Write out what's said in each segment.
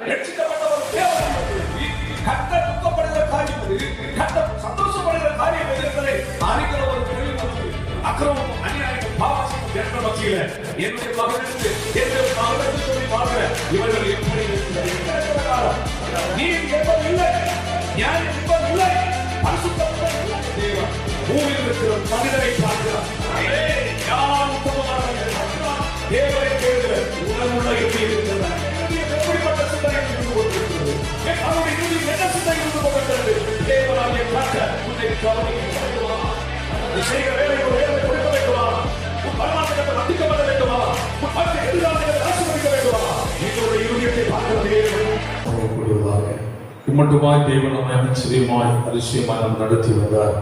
ரட்சிக்கப்பட்ட ஒரு தேவனுக்கு கர்த்தர் துக்கப்படுகிற காரியம் எது, கர்த்தர் சந்தோஷப்படுகிற காரியம் எது என்பதை அறிகிற ஒரு தெளிவு நமக்கு. அக்கிரமம், அநியாயம், பாவம் என்ற மத்தியில என்னுடைய மகனுக்கு என்னுடைய மகனுக்கு சொல்லி பார்க்கிற இவர்கள் எப்படி இருக்கிறார்கள்? நீர் என்பது இல்லை, நியாயம் என்பது இல்லை, பரிசுத்தம் இல்லை. தேவன் பூமியில் இருக்கிற மனிதரை பார்க்கிறார். யார் உத்தமமானவர்கள்? தேவனை தேடுகிற உணர்வுள்ள எப்படி இருக்கிறார்? எப்படிப்பட்ட சிந்தனை இருந்து கொண்டிருக்கிறது? அவருடைய இறுதி என்ன சிந்தனை இருந்து கொண்டிருக்கிறது? தேவனாகிய கர்த்தர் உன்னை கவனிக்க வேண்டுமா? நீ செய்கிற வேலை ஒரு வேலை கொடுக்க வேண்டுமா? உன் பரமாத்மத்தை வந்திக்கப்பட வேண்டுமா? உன் மற்ற எதிராளிகளை ஆசீர்வதிக்க வேண்டுமா? எங்களுடைய இருதயத்தை பார்க்கிறதே இம்மட்டுமாய் தேவன் நம்மை நிச்சயமாய் அதிசயமாய் நாம் நடத்தி வந்தார்.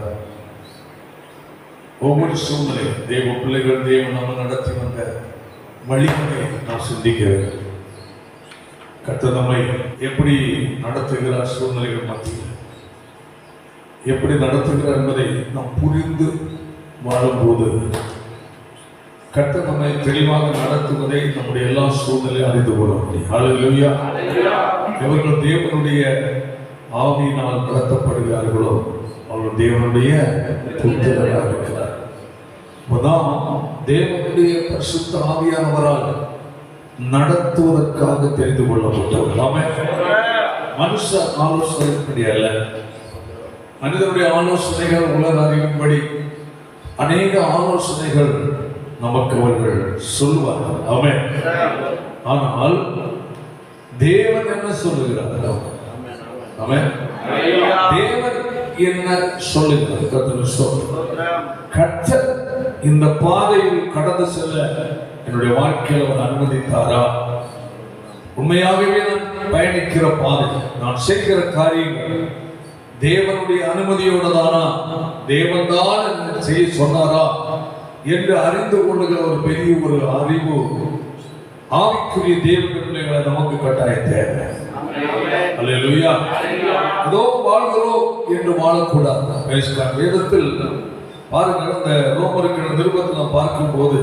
ஒவ்வொரு சூழ்நிலை தேவ பிள்ளைகள் தேவன் நம்ம நடத்தி வந்த வழிகளை நாம் சிந்திக்க வேண்டும். கர்த்தர் நம்மை எப்படி நடத்துகிறார், சூழ்நிலைகள் மத்தியில் எப்படி நடத்துகிறார் என்பதை நாம் புரிந்து வாழும்போது கர்த்தர் நம்மை தெளிவாக நடத்துவதை நம்முடைய எல்லா சூழ்நிலையும் அறிந்து கொள்ள முடியும். ஹல்லேலூயா. எவர்கள் தேவனுடைய ஆவியினால் நடத்தப்படுகிறார்களோ அவர்கள் தேவனுடைய புத்திரராக இருக்கிறார். தேவனுடைய பரிசுத்த ஆவியானவரால் நடத்துவதற்காக தெரிந்து கொள்ளப்பட்டவர். மனுஷ ஆலோசனைப்படி அல்ல, மனிதனுடைய ஆலோசனைகள் உலக அறிவின்படி அநேக ஆலோசனைகள் நமக்கு அவர்கள் சொல்லுவார்கள். ஆமென். ஆனால் தேவன் என்ன சொல்லுகிறார்? ஆமென். தேவன் என்ன சொல்லுகிறார்? கர்த்தர் சொல்லுகிறார், கர்த்தர் இந்த பாதையில் கடந்து செல்ல என்னுடைய வாழ்க்கையில் அவர் அனுமதித்தாரா? உண்மையாகவே நான் பயணிக்கிற பாதை, நான் செய்கிற காரியங்கள் தேவனுடைய அனுமதியோடு தானா, தேவன் தான் செய்ய சொன்னாரா என்று அறிந்து கொள்ளுகிற ஒரு பெரிய ஒரு அறிவு ஆவிக்குரிய தேவனுடைய பிள்ளைகளை நமக்கு கட்டாயம் தேவை. அல்லேலூயா. ஏதோ வாழ்கிறோம் என்று வாழக்கூடாது. வேதத்தில் பாருங்கள், அந்த ரோமருக்கு நிருபத்தில் நாம் பார்க்கும் போது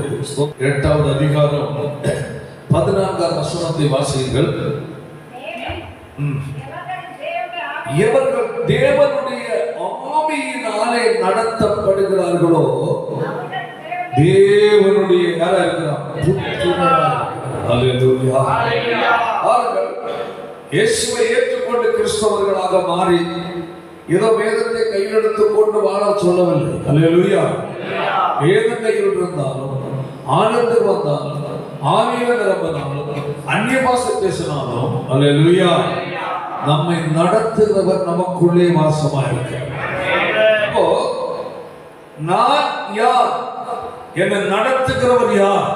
8வது அதிகாரம் 14ஆம் வசனத்தை வாசியுங்கள். எவர்கள் தேவனுடைய ஆவியினாலே நடத்தப்படுகிறார்களோ தேவனுடைய யாரா இருக்கிறார்? அல்லேலூயா. இயேசுவை ஏற்றுக்கொண்டு கிறிஸ்தவர்களாக மாறி ஏதோ வேதத்தை கையில் எடுத்துக் கொண்டு வாழ சொல்லவில்லை. அல்லேலூயா. வேதம் கையில் இருந்தாலும், ஆனந்தம் வந்தாலும், ஆவியில நிரம்பினாலும், அந்நிய பாஷை பேசினாலும், அல்லேலூயா, நம்மை நடத்துகிறவர் நமக்குள்ளே வாசமா இருக்கிறார். அப்போ நான் யார்? என்னை நடத்துகிறவர் யார்?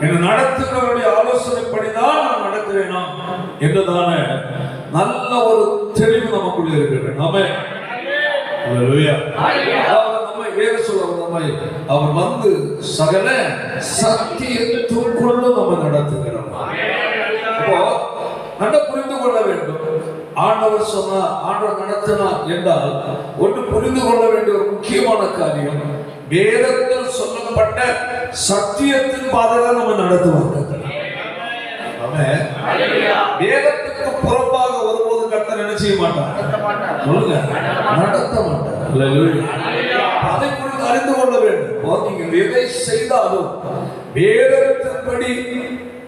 என்னை நடத்துகிறவருடைய ஆலோசனைப்படிதான் நான் நடக்கிறேனா என்றுதான நல்ல ஒரு தெளிவு நமக்குள்ளே இருக்கிறது. ஆமென். அல்லேலூயா. நம்ம வேற சொல்ல அவர் வந்து சகல சத்தியத்துக்குள்ள நம்ம நடத்துகிறோம். அப்போ நல்ல புரிந்து கொள்ள வேண்டும். ஆண்டவர் சொன்னார், ஆண்டவர் நடத்தினார் என்றால் ஒன்று புரிந்து கொள்ள வேண்டிய ஒரு முக்கியமான காரியம், வேதத்தில் சொல்லப்பட்ட சத்தியத்தின் பாதையில நம்ம நடத்துவாங்க. வேதத்துக்கு புறம்பாக ஒருபோது கர்த்தர் என்ன செய்ய மாட்டார்? சொல்லுங்க, நடத்த மாட்டார். அதை குறித்து அறிந்து கொள்ள வேண்டும். நீங்கள் எதை செய்தாலும் வேதத்தின்படி,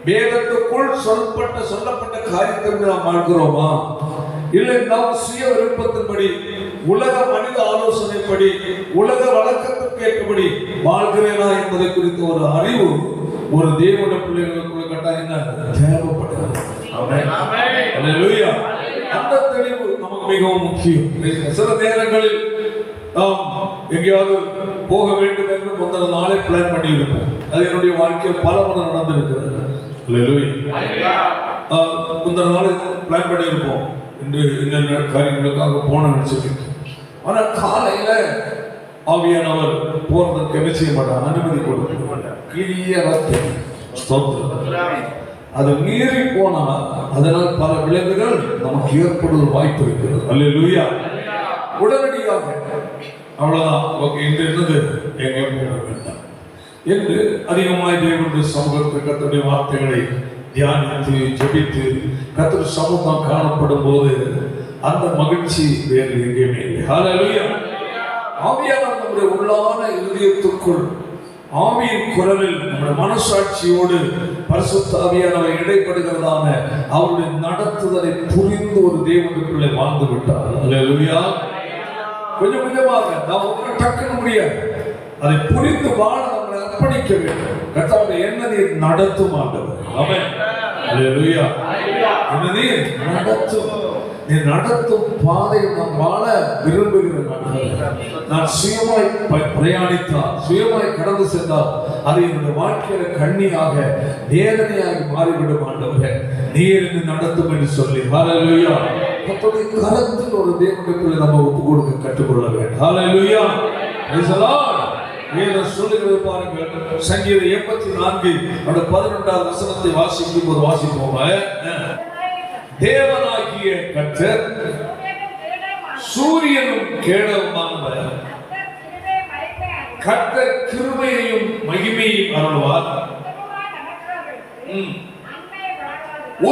வேதத்துக்குள் சொல்லப்பட்ட காரியத்திற்கு நாம் வாழ்கிறோமா, இல்லை நாம் சுய விருப்பத்தின்படி, உலக மனித ஆலோசனைப்படி, உலக வழக்கத்திற்கு ஏற்றபடி வாழ்கிறேனா என்பதை குறித்த ஒரு அறிவு ஒரு தேவனுடைய பிள்ளைகளுக்குள்ள கட்டாயம் தேவைப்படுகிறது. அல்லேலூயா. அந்த தெளிவு நமக்கு மிகவும் முக்கியம். சில நேரங்களில் நாம் எங்கேயாவது போக வேண்டும் என்று முந்தின நாளே பிளான் பண்ணி இருப்போம். அது என்னுடைய வாழ்க்கையில் பல முறை நடந்திருக்கிறது. முந்தின நாளே பிளான் பண்ணி இருப்போம், இன்று இந்த காரியங்களுக்காக போன நினைச்சிருக்கேன். ஆனால் காலையில ஆவியானவர் போறதற்கு என்ன செய்ய மாட்டார்? அனுமதி கொடுக்க மாட்டார். கிளியரா அதை மீறி போனா அதனால் பல விளைவுகள் நமக்கு ஏற்படுவது வாய்ப்பு இருக்கிறது. அல்லேலூயா. உடனடியாக அவ்வளவுதான், ஓகே, இன்று இருந்தது எங்கே போக வேண்டாம் என்று அதிகமாய் தேவனுடைய சமூகத்தில் கர்த்தருடைய வார்த்தைகளை தியானித்து ஜெபித்து கர்த்தர் சமூகம் காணப்படும் போது அந்த மகிழ்ச்சி வேறு எங்கேயுமே இல்லை. ஹல்லேலூயா. ஆவியானவர் நம்முடைய உள்ளான இதயத்துக்குள் ஆவியின் குரலில் நம்முடைய மனசாட்சியோடு பரிசுத்த ஆவியானவர் இடைப்படுகிறதான அவருடைய நடத்துதலை புரிந்து ஒரு தேவனுக்குள்ளே வாழ்ந்து விட்டார். ஹல்லேலூயா. கொஞ்சம் கொஞ்சமாக நாம் ஒன்றும் டக்குன்னு முடியாது. அதை புரிந்து வாழ நம்மளை அர்ப்பணிக்க வேண்டும். கர்த்தாவே என்ன நீர் நடத்தும் ஆண்டவர். ஆமென். ஹல்லேலூயா. என்ன நீர் நடத்தும், நீ நடத்தும் பாதையில் நாம் வாழ விரும்புகிறேன். நான் சுயமாய் பிரயாணித்தால், சுயமாய் கடந்து சென்றால் அது என்னுடைய வாழ்க்கையில கண்ணியாக வேதனையாக மாறிவிடும் ஆண்டவரே, நீர் என்னை நடத்தும் என்று சொல்லி ஹல்லேலூயா. கர்த்தருடைய கரத்தில் ஒரு தேவனுக்குள்ளே நம்ம ஒப்பு கொடுக்க கற்றுக்கொள்ள வேண்டும். ஹல்லேலூயா. Praise the Lord. வேதம் சொல்லுகிறது பாருங்கள், சங்கீதம் 84:11 வசனத்தை வாசிக்கும் போது வாசிப்போம். தேவனாகிய கர்த்தர் சூரியனும் கேடவுமானவர், கர்த்தர் கிருபையையும் மகிமையையும் அருள்வார்,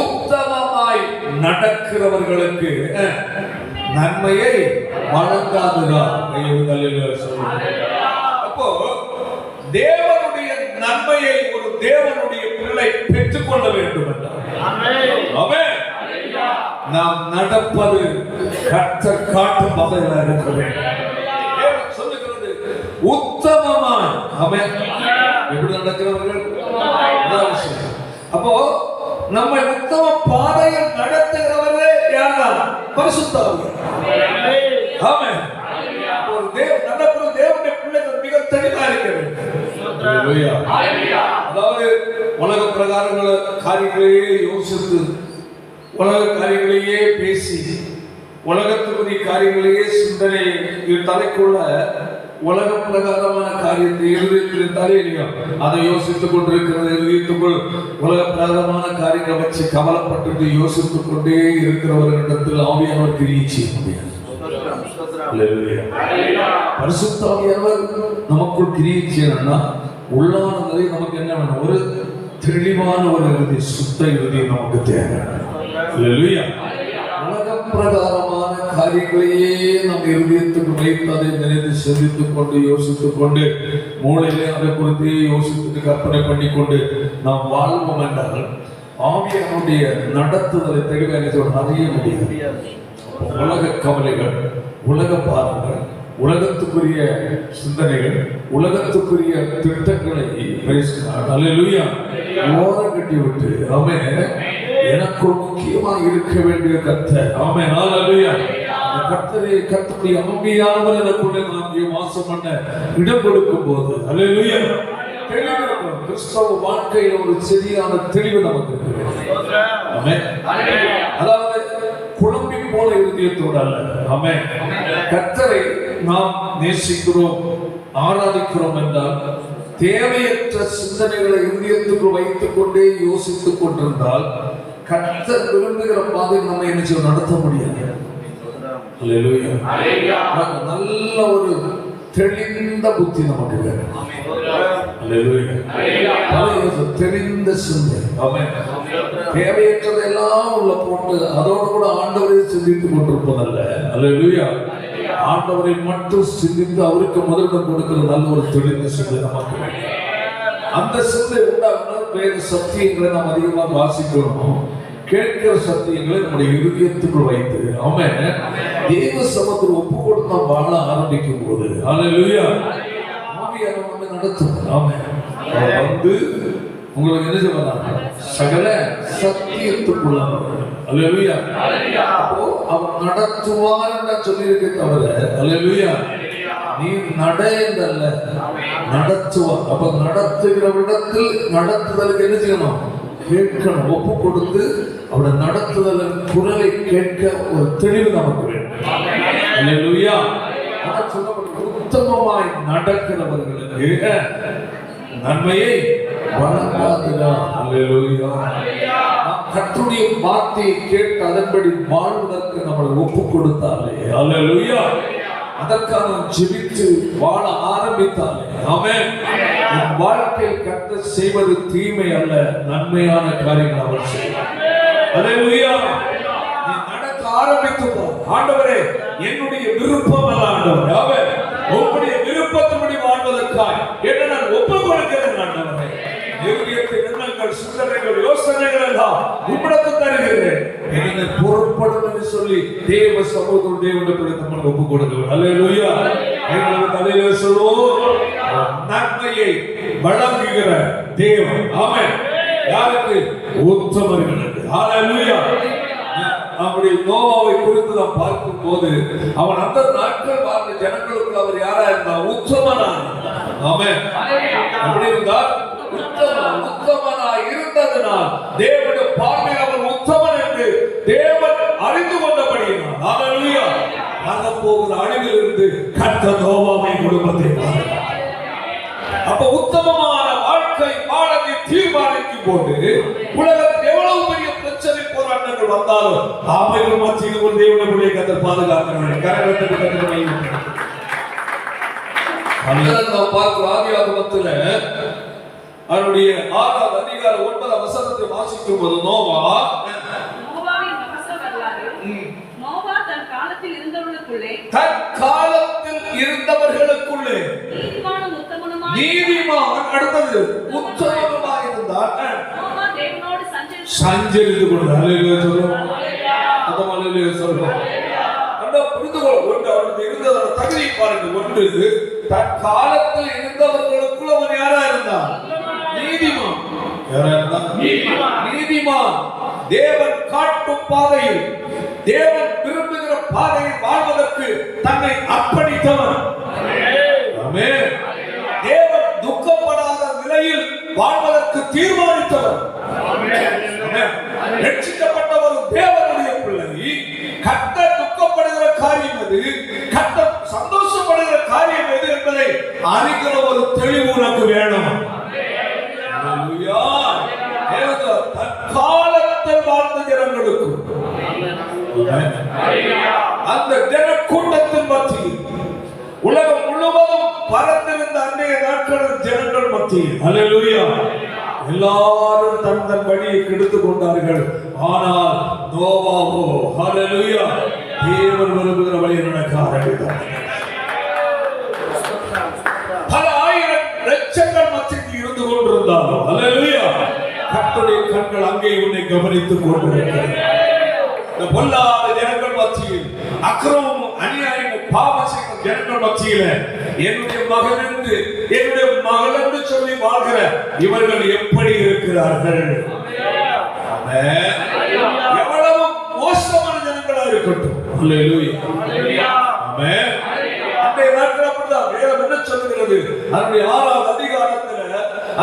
உத்தமமாய் நடக்கிறவர்களுக்கு நன்மையை வழங்காதுதான். அப்போ தேவனுடைய நன்மையை ஒரு தேவனுடைய பிள்ளை பெற்றுக் கொள்ள வேண்டும் என்றார். ஆமென். நாம் நடப்பது கர்த்தர் காட்டும் வகையில் இருக்க வேண்டும். சொல்லுகிறது உத்தமமாய். ஆமென். எப்படி நடக்கிறவர்கள்? அப்போ நம்மை உத்தம பாதையில் நடத்துகிறவரே யார்? பரிசுத்த ஆவியானவர். ஆமென். ஒரு நடக்கிற தேவனுடைய பிள்ளைகள் மிக தெளிவாக இருக்க வேண்டும். அதாவது உலக பிரகாரங்கள காரியங்களையே யோசித்து, உலக காரியங்களையே பேசி, உலகத்துக்குரிய காரியங்களையே சிந்தனை தலைக்குள்ள உலக பிரகாரமான காரியத்தை எழுதியிருந்தாலே இல்லையா, அதை யோசித்துக் கொண்டிருக்கிறது. எழுதித்துக்குள் உலக பிரகாரமான காரியங்களை வச்சு கவலைப்பட்டு யோசித்துக் கொண்டே இருக்கிறவர்களிடத்தில் ஆவியானவர் கிரியை செய்ய முடியாது. பரிசுத்த ஆவியானவர் நமக்குள் கிரியை செய்யணும்னா உள்ளானதை நமக்கு என்ன வேணும்? ஒரு தெளிவான ஒரு இறுதி, சுத்த இறுதி நமக்கு தேவை. உலக பிரகாரமான காரியங்களையே நம் இருதயத்துக்கு வைத்து அதை நினைத்து சிந்தித்துக் கொண்டு யோசித்துக் கொண்டு மூளையிலே அதை குறித்து யோசித்து கற்பனை பண்ணி கொண்டு நாம் வாழ்வோம் என்றால் ஆவியானுடைய நடத்துதலை தெளிவாக அறிய முடியாது. உலக கவலைகள், உலக பாதங்கள், உலகத்துக்குரிய சிந்தனைகள், உலகத்துக்குரிய திட்டங்களை ஓரம் கட்டி விட்டு ஆமென், எனக்கு முக்கியமாக இருக்க வேண்டிய கர்த்தர். ஆமென். ஹல்லேலூயா. கர்த்தரை கர்த்தருடைய ஆவியானவர் எனக்குள்ளே நாம் வாசம் பண்ண இடம் கொடுக்கும் போது ஹல்லேலூயா கிறிஸ்தவ வாழ்க்கையில் ஒரு சரியான தெளிவு நமக்கு இருக்கு. ஆமென். அதாவது குழம்பி போல இருதயத்தோடு அல்ல. ஆமென். கர்த்தரை நாம் நேசிக்கிறோம், ஆராதிக்கிறோம் என்றால் தேவையற்ற சிந்தனைகளை இதயத்துக்குள் வைத்துக் கொண்டே யோசித்துக் கொண்டிருந்தால் கர்த்தர் விரும்புகிற பாதையில் நம்ம என்ன செய்ய நடத்த முடியாது. நல்ல ஒரு தெளிந்த புத்தி நமக்கு வேணும். தெரிந்த சிந்தை. தேவையற்றதெல்லாம் உள்ள போட்டு அதோடு கூட ஆண்டவரை சிந்தித்துக் கொண்டிருப்பதல்ல. அல்லேலூயா. ஆண்டவரை மட்டும் சிந்தித்து அவருக்கு முதலிடம் கொடுக்கிற நல்ல ஒரு தெளிந்த சிந்தை நமக்கு வேண்டும். அந்த சிந்தை உண்டாகணும். வேத சத்தியங்களை நாம் அதிகமாக வாசிக்கணும். கேட்கிற சத்தியங்களை நம்முடைய இருதயத்துக்குள் வைத்து ஆமென் தேவ சமூகத்தில் ஒப்பு கொடுத்து நாம் வாழ ஆரம்பிக்கும் போது அல்லேலூயா ஆவியானவர் நம்மை நடத்தும். ஆமென். அவர் வந்து உங்களுக்கு என்ன சொல்றாங்க? சகல சத்தியத்துக்குள்ளானவர். அல்லேலூயா. அப்போ அவர் நடத்துவார் என்று சொல்லியிருக்க தவிர அல்லேலூயா நீ நட என்றல்ல, நடத்துவார். அப்ப நடத்துகிற இடத்தில் நடத்துதலுக்கு என்ன செய்யணும்? கேட்கணும். ஒப்பு கொடுத்து அவருடைய நடத்துதலின் குரலை கேட்க ஒரு தெளிவு நமக்கு வேண்டும். அல்லேலூயா. உத்தமமாய் நடக்கிறவர்களுக்கு நன்மையை வழங்காதுதான். அல்லேலூயா. கர்த்தருடைய வார்த்தையை கேட்டு அதன்படி வாழ்வதற்கு நம்மளை ஒப்பு கொடுத்தாலே அல்லேலூயா அதற்காக ஜெபித்து வாழ ஆரம்பித்தாலே ஆமென் உன் வாழ்க்கையில் கர்த்தர் செய்வது தீமை அல்ல, நன்மையான காரியங்கள் அவர் செய்வார். அல்லேலூயா. நீ நடக்க ஆரம்பித்து போ. ஆண்டவரே, என்னுடைய விருப்பம் அல்ல ஆண்டவரே, ஆமென், உம்முடைய விருப்பத்தின்படி வாழ்வதற்காக என்ன நான் ஒப்புக் கொடுக்கிறேன் ஆண்டவரே. இருதயத்தின் எண்ணங்கள், சிந்தனைகள், யோசனைகள் எல்லாம் உம்மிடத்தில் தருகிறேன். என்னை பொறுப்படும் என்று சொல்லி தேவ சமூகம் தேவனுடைய நம்ம ஒப்புக் கொடுக்கிறோம். அல்லேலூயா. எங்களுக்கு தலையில சொல்லுவோம், நன்மையை வழங்குகிற தேவன். ஆமென். யாருக்கு? உத்தமர்களுக்கு. அல்லேலூயா. நம்முடைய நோவாவை குறித்து நாம் பார்க்கும் போது அவன் அந்த நாட்கள் வாழ்ந்த ஜனங்களுக்கு அவர் யாரா இருந்தார்? உத்தமனான். ஆமென். அப்படி இருந்தால் உத்தமனாய் இருந்ததனால் தேவனுடைய பார்வையில் அவர் உத்தமன் என்று தேவன் அறிந்து கொண்டபடியினால், அல்லேலூயா, வரப்போகிற அழிவில் இருந்து கர்த்தர் நோவாவை குடும்பத்தை பாதுகாத்தார். அப்ப உத்தமமான வாழ்க்கை வாழ தீர்மானிக்கும் போது உலகத்தில் எவ்வளவு பெரிய பிரச்சனை போராட்டங்கள் வந்தாலும் அவைகள் மத்தியில் ஒரு தேவனுடைய கர்த்தர் பாதுகாக்கிறார். கரகத்துக்கு கர்த்தர் ஆதியாகமத்துல அவருடைய 6ஆம் அதிகாரம் 9ஆம் வசனத்தை வாசிக்கும் போது நோவாவின் வம்ச வரலாறு, நோவா தன் காலத்தில் இருந்தவர்களுக்குள்ளே நீதிமான் அடுத்தது உத்தமனுமாய் இருந்தார். நோவா தேவனோடு சஞ்சரித்து கொண்டார். அல்லேலூயா சொல்லுவோம். அல்லேலூயா சொல்லுவோம். புரிந்து கொள்ள ஒன்று அவனுக்கு இருந்ததோட தகுதி பாருங்க. ஒன்று, தன் காலத்தில் இருந்தவர்களுக்குள்ள அவன் யாரா இருந்தான்? நீதிமான். யாரா இருந்தான்? நீதிமான். தேவன் காட்டும் பாதையில், தேவன் விரும்புகிற பாதையில் வாழ்வதற்கு தன்னை அர்ப்பணித்தவன். ஆமென். தேவன் துக்கப்படாத நிலையில் வாழ்வதற்கு தீர்மானித்தவர். ரட்சிக்கப்பட்ட ஒரு தேவனுடைய பிள்ளை கர்த்தர் துக்கப்படுகிற காரியம் எது, கர்த்தர் சந்தோஷப்படுகிற காரியம் எது என்பதை அறிகிற ஒரு தெளிவு உனக்கு வேணும். தற்காலத்தில் வாழ்ந்த ஜனங்களுக்கு அந்த ஜன கூட்டத்தின் மத்தியில் உலகம் முழுவதும் பறந்திருந்த அன்றைய நாட்களில் ஜனங்கள் மத்தியில், அல்லேலூயா, எல்லாரும் தன் தன் வழியை கெடுத்துக் கொண்டார்கள். ஆனால் நோவாவோ, அல்லேலூயா, தேவன் விரும்புகிற வழியை நடக்க ஆரம்பித்தார். பல ஆயிரம் லட்சங்கள் மத்தியில் இருந்து கொண்டிருந்தாலும், அல்லேலூயா, கர்த்தருடைய கண்கள் அங்கே உன்னை கவனித்துக் கொண்டிருக்கிறது. இந்த பொல்லாத ஜனங்கள் மத்தியில், அக்கிரமமும் அநியாயமும் பாவம் செய்யும் ஜனங்கள் மத்தியில என்னுடைய மகன் என்று, என்னுடைய மகள் என்று சொல்லி வாழ்கிற இவர்கள் எப்படி இருக்கிறார்கள்? எவ்வளவு மோசமான ஜனங்களா இருக்கட்டும். அல்லேலூயா. ஆமென். அன்றைய நாட்கள் அப்படிதான். வேதம் என்ன சொல்லுகிறது? அதனுடைய 6ஆம் அதிகாரத்துல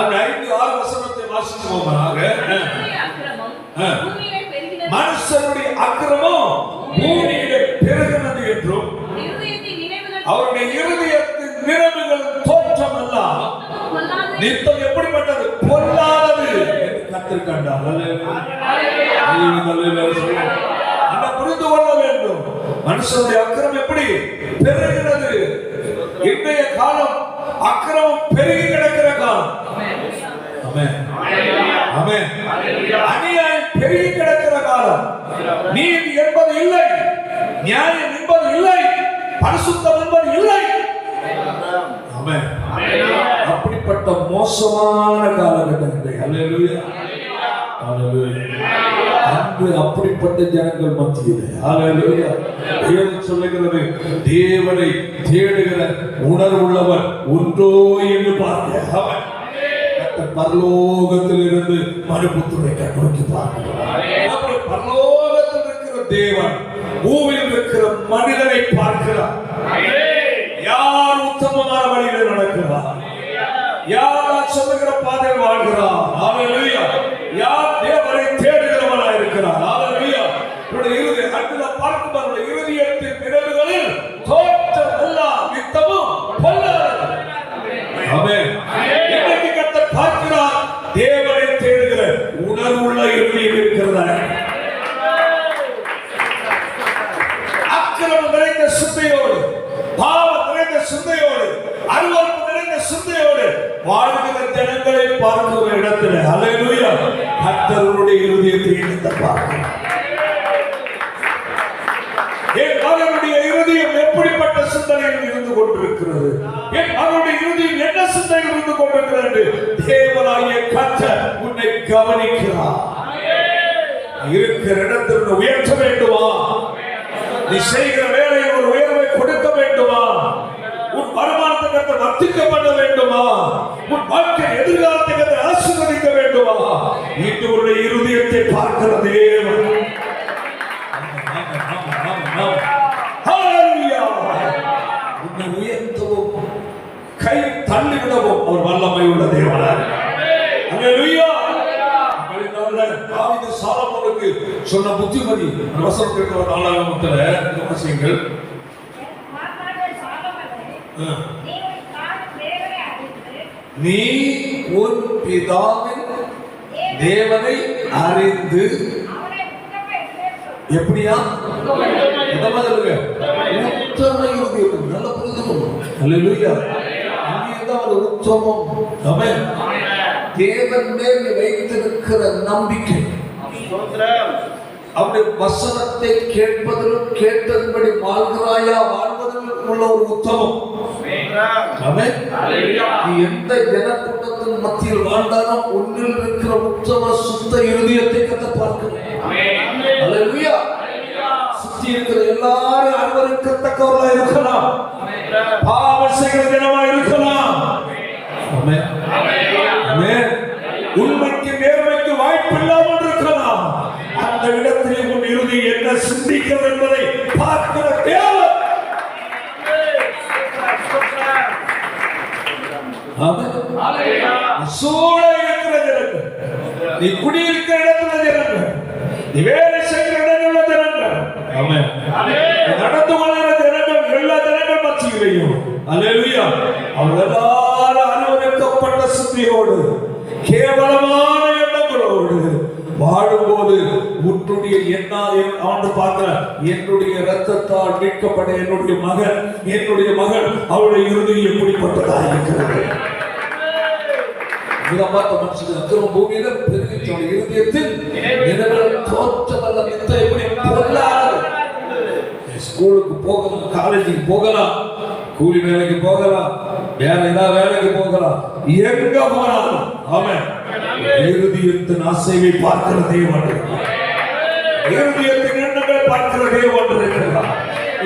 அந்த 5-6 வசனத்தை வாசிப்போமாக, மனுஷனுடைய அக்கிரமம் பூமியிலே பெருகினது என்றும் அவருடைய இருதயத்தின் நினைவுகள் தோற்றம் எல்லாம் நித்தம் எப்படிப்பட்டது? பொல்லாதது என்று கர்த்தர் கண்டார். அந்த புரிந்து கொள்ள வேண்டும். மனுஷனுடைய அக்கிரமம் எப்படி பெருகிறது? இன்றைய காலம் அக்கிரமம் பெருகி கிடக்கிற காலம். ஆமென். ஆமென். அநியாயம் பெருகி கிடக்கிற காலம். நீதி என்பது இல்லை, நியாயம் என்பது இல்லை, பரிசுத்தம் என்பது இல்லை. ஆமென். அப்படிப்பட்ட மோசமான காலகட்டங்கள். அல்லேலூயா. அல்லேலூயா. அன்று அப்படிப்பட்ட ஜனங்கள் மத்தியிலே, அல்லேலூயா, வேதம் சொல்லுகிறது, தேவனை தேடுகிற உணர்வுள்ளவர் ஒன்றோ என்று பார்க்க பரலோகத்தில் இருந்து மறுபுத்துரை கண்ணோக்கி பார்க்கிறார். பரலோகத்தில் இருக்கிற தேவன் பூமியில் இருக்கிற மனிதனை பார்க்கிறார். யார் உத்தமமான வழியில் நடக்கிறார்? யார் சொல்லுகிற பாதையில் வாழ்கிறார்? அல்லேலூயா. யார் தேவனை தேடுகிறவனாக இருக்கிறார்? அல்லேலூயா. இறுதி அன்றுல பார்க்கும் இறுதியத்தின் நினைவுகளில் தோற்றம் எல்லாம் நித்தமும் பொல்லாதது. ஆமென். இன்னைக்கு கர்த்தர் பார்க்கிறார், தேவனை தேடுகிற உணர்வுள்ள இருதயம் இருக்கிறதா? அக்கிரமம் நிறைந்த சிந்தையோடு, பாவம் நிறைந்த சிந்தையோடு, அருவருப்பு நிறைந்த சிந்தையோடு வாழ்கிற ஜனங்களை பார்க்கிற இடத்துல அல்லேலூயா கர்த்தருடைய இருதயத்தை எடுத்து பார்க்கிறார். என் மகனுடைய இருதயம் எப்படிப்பட்ட சிந்தனையில் இருந்து கொண்டிருக்கிறது, என் மகனுடைய இருதயம் என்ன சிந்தனையில் இருந்து கொண்டிருக்கிறது, தேவனாகிய கர்த்தர் உன்னை கவனிக்கிறார். இருக்கிற இடத்தில் உயர்த்த வேண்டுமா, நீ செய்கிற வேலையில் ஒரு உயர்வை கொடுக்க வேண்டுமா, உன் வருமானத்தை கர்த்தர் வர்த்திக்கப்பட வேண்டுமா, உன் வாழ்க்கை எதிர்காலத்தை கர்த்தர் ஆசீர்வதிக்க வேண்டுமா, இன்று உன்னுடைய இருதயத்தை பார்க்கிற தேவன். உன்னை உயர்த்தவும் கை தள்ளிவிடவும் அவர் வல்லமை உள்ள தேவனார். அல்லேலூயா. தாவீது சாலமோனுக்கு சொன்ன புத்திமதி வசனம் கேட்கிற நாளாகமத்துல விஷயங்கள். நீ உன் பிதாவின் தேவனை அறிந்து எப்படியா சொல்லுங்க, உத்தம இருதயம். நல்ல புரிந்துக்கணும். அல்லேலூயா. இங்கேதான் ஒரு உத்தமம். ஆமென். தேவன் மேல் வைத்திருக்கிற நம்பிக்கை, அவருடைய வசனத்தை கேட்பதிலும் கேட்டதுபடி வாழ்கிறாயா வாழ்வதிலும் உள்ள ஒரு உத்தமம். ஆமென். நீ எந்த ஜனக்கூட்டத்தின் மத்தியில் வாழ்ந்தாலும் உன்னில் இருக்கிற உத்தம சுத்த இருதயத்தை கர்த்தர் பார்க்கிறார். அல்லேலூயா. சுத்தி இருக்கிற எல்லாரும் அருவருக்கத்தக்கவர்களாக இருக்கலாம், பாவம் செய்கிற ஜனமா இருக்கலாம். ஆமென். ஆமென். உண்மைக்கு நேர்மைக்கு வாய்ப்பு இல்லாமல் இருக்கலாம். அந்த இடத்திலே உன் இறுதி என்ன சிந்திக்கிறது என்பதை பார்க்கிற தேவன். சூழ இருக்கிற ஜனங்கள், நீ குடியிருக்கிற இடத்துல ஜனங்கள், நீ வேலை செய்கிற இடங்கள்ல ஜனங்கள், நடந்து கொள்கிற ஜனங்கள், எல்லா ஜனங்கள் மத்தியிலையும் அல்லேலூயா அவர் எல்லாரும் அனுமதிக்கப்பட்ட சிந்தையோடு கேவலமான எண்ணங்களோடு வாழும்போது உன்னுடைய ஆண்டு பார்க்கிற என்னுடைய ரத்தத்தால் மீட்கப்பட்ட என்னுடைய மகன் அவருடைய இருதயம் எப்படிப்பட்டதாக இருக்கிறது. பூமியில பெருகிச்ச இருதயத்தில் தோற்றமல்ல நித்த எப்படி பொல்லாது. ஸ்கூலுக்கு போகலாம், காலேஜுக்கு போகலாம், கூலி வேலைக்கு போகலாம், வேற ஏதாவது வேலைக்கு போகலாம், எங்க போனாலும் ஆமென் இருதயத்தின் அசைவை பார்க்கிற தேவன், இருதயத்தின் எண்ணங்களை பார்க்கிற தேவன் இருக்கிறார்.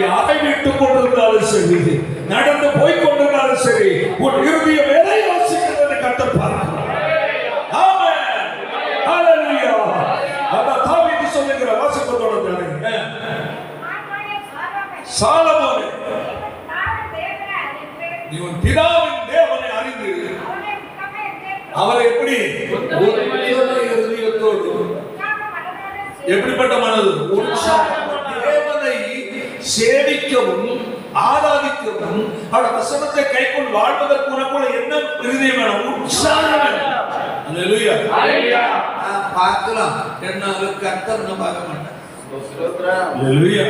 யாரை விட்டுக் கொண்டிருந்தாலும் சரி, நடந்து போய் கொண்டிருந்தாலும் சரி, உன் இருதயம் எதை யோசிக்கிறது கர்த்தர் பார்க்கிறார். ஆமென். ஹல்லேலூயா. அதான் தாவீது சொல்லுகிற வாசகத்தோட தானே சாலமோனே, நீ உன் பிதாவின் தேவனை அறிந்து அவரை எப்படி இருதயத்தோடு எப்படிப்பட்ட மனது தேவனை சேவிக்கவும் ஆராதிக்கவும் அவருடைய வசனத்தை கைக்கொண்டு வாழ்வதற்கு உனக்குள்ள என்ன இருதயம் வேணும்? உற்சாகம் வேணும். அல்லேலூயா. பார்க்கலாம், என்னாலும் கர்த்தர் நம்ம பார்க்க மாட்டேன். அல்லேலூயா.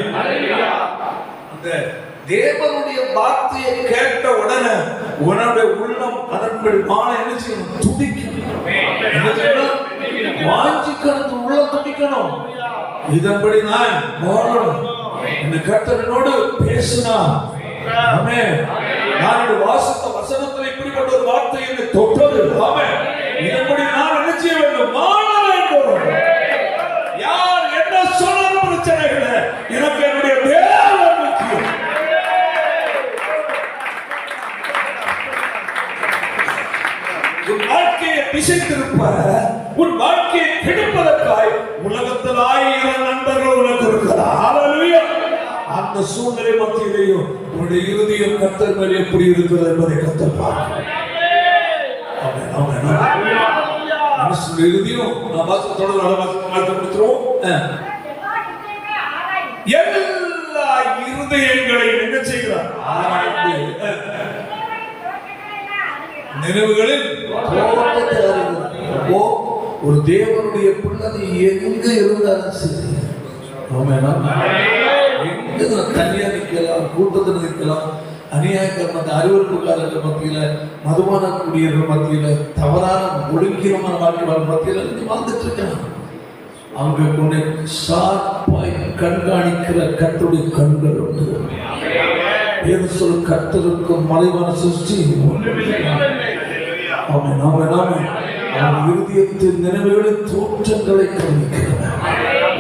அந்த தேவனுடைய வார்த்தையை கேட்ட உடனே உன்னுடைய உள்ளம் அதன்படி மான என்ன செய்யணும்? துடிக்கணும், வாஞ்சிக்கணும், உள்ளம் துடிக்கணும். இதன்படி நான் வாழணும். இந்த கர்த்தரோடு பேசினா ஆமென். நான் வாசித்த வசனத்தில் இப்படிப்பட்ட ஒரு வார்த்தை என்னை தொட்டது. ஆமென். இதன்படி நான் என்ன செய்ய வேண்டும்? வாழ வேண்டும். யார் என்ன சொன்னாலும் பிரச்சனை இல்லை, எனக்கு என்னுடைய தேவன் முக்கியம். உன் வாழ்க்கையை பிசைத்திருப்ப, உன் வாழ்க்கையை கெடுப்பதற்காய் உலகத்தில் 1000 நண்பர்கள் உனக்கு இருக்கிறார். ஹல்லேலூயா. அந்த சூழ்நிலை மத்தியிலேயும் உன்னுடைய இருதயம் கர்த்தர் மேல் எப்படி இருக்கிறது என்பதை கர்த்தர் பார்க்கிறார். ஆமென். ஆமென். ஹல்லேலூயா. இருதயம் நான் வாசத்தோட நடந்துறோம். எல்லா இருதயங்களையும் என்ன செய்கிறார்? ஆராய்ந்து நினைவுகளில் ஒரு தேவனுடைய பிள்ளை எங்க இருந்தாலும் சரி, எங்க தனியா நிற்கலாம், கூட்டத்தில் நிற்கலாம், அநியாயக்காரர் அறிவுறுப்புக்காரர்கள் மத்தியில, மதுபான குடியர்கள் மத்தியில, தவறான ஒழுங்கீனமான வாழ்க்கை மத்தியில நீ வாழ்ந்துட்டு இருக்கான். அங்க உன்னை ஷார்ப்பாய் கண்காணிக்கிற கர்த்தருடைய கண்கள் உண்டு. ஏது சொல்ல கர்த்தருக்கு மறைவான சிருஷ்டி. ஆமென் ஆமென் ஆமென். அவன் இருதயத்தின் நினைவுகளின் தோற்றங்களை கவனிக்கிறவன்,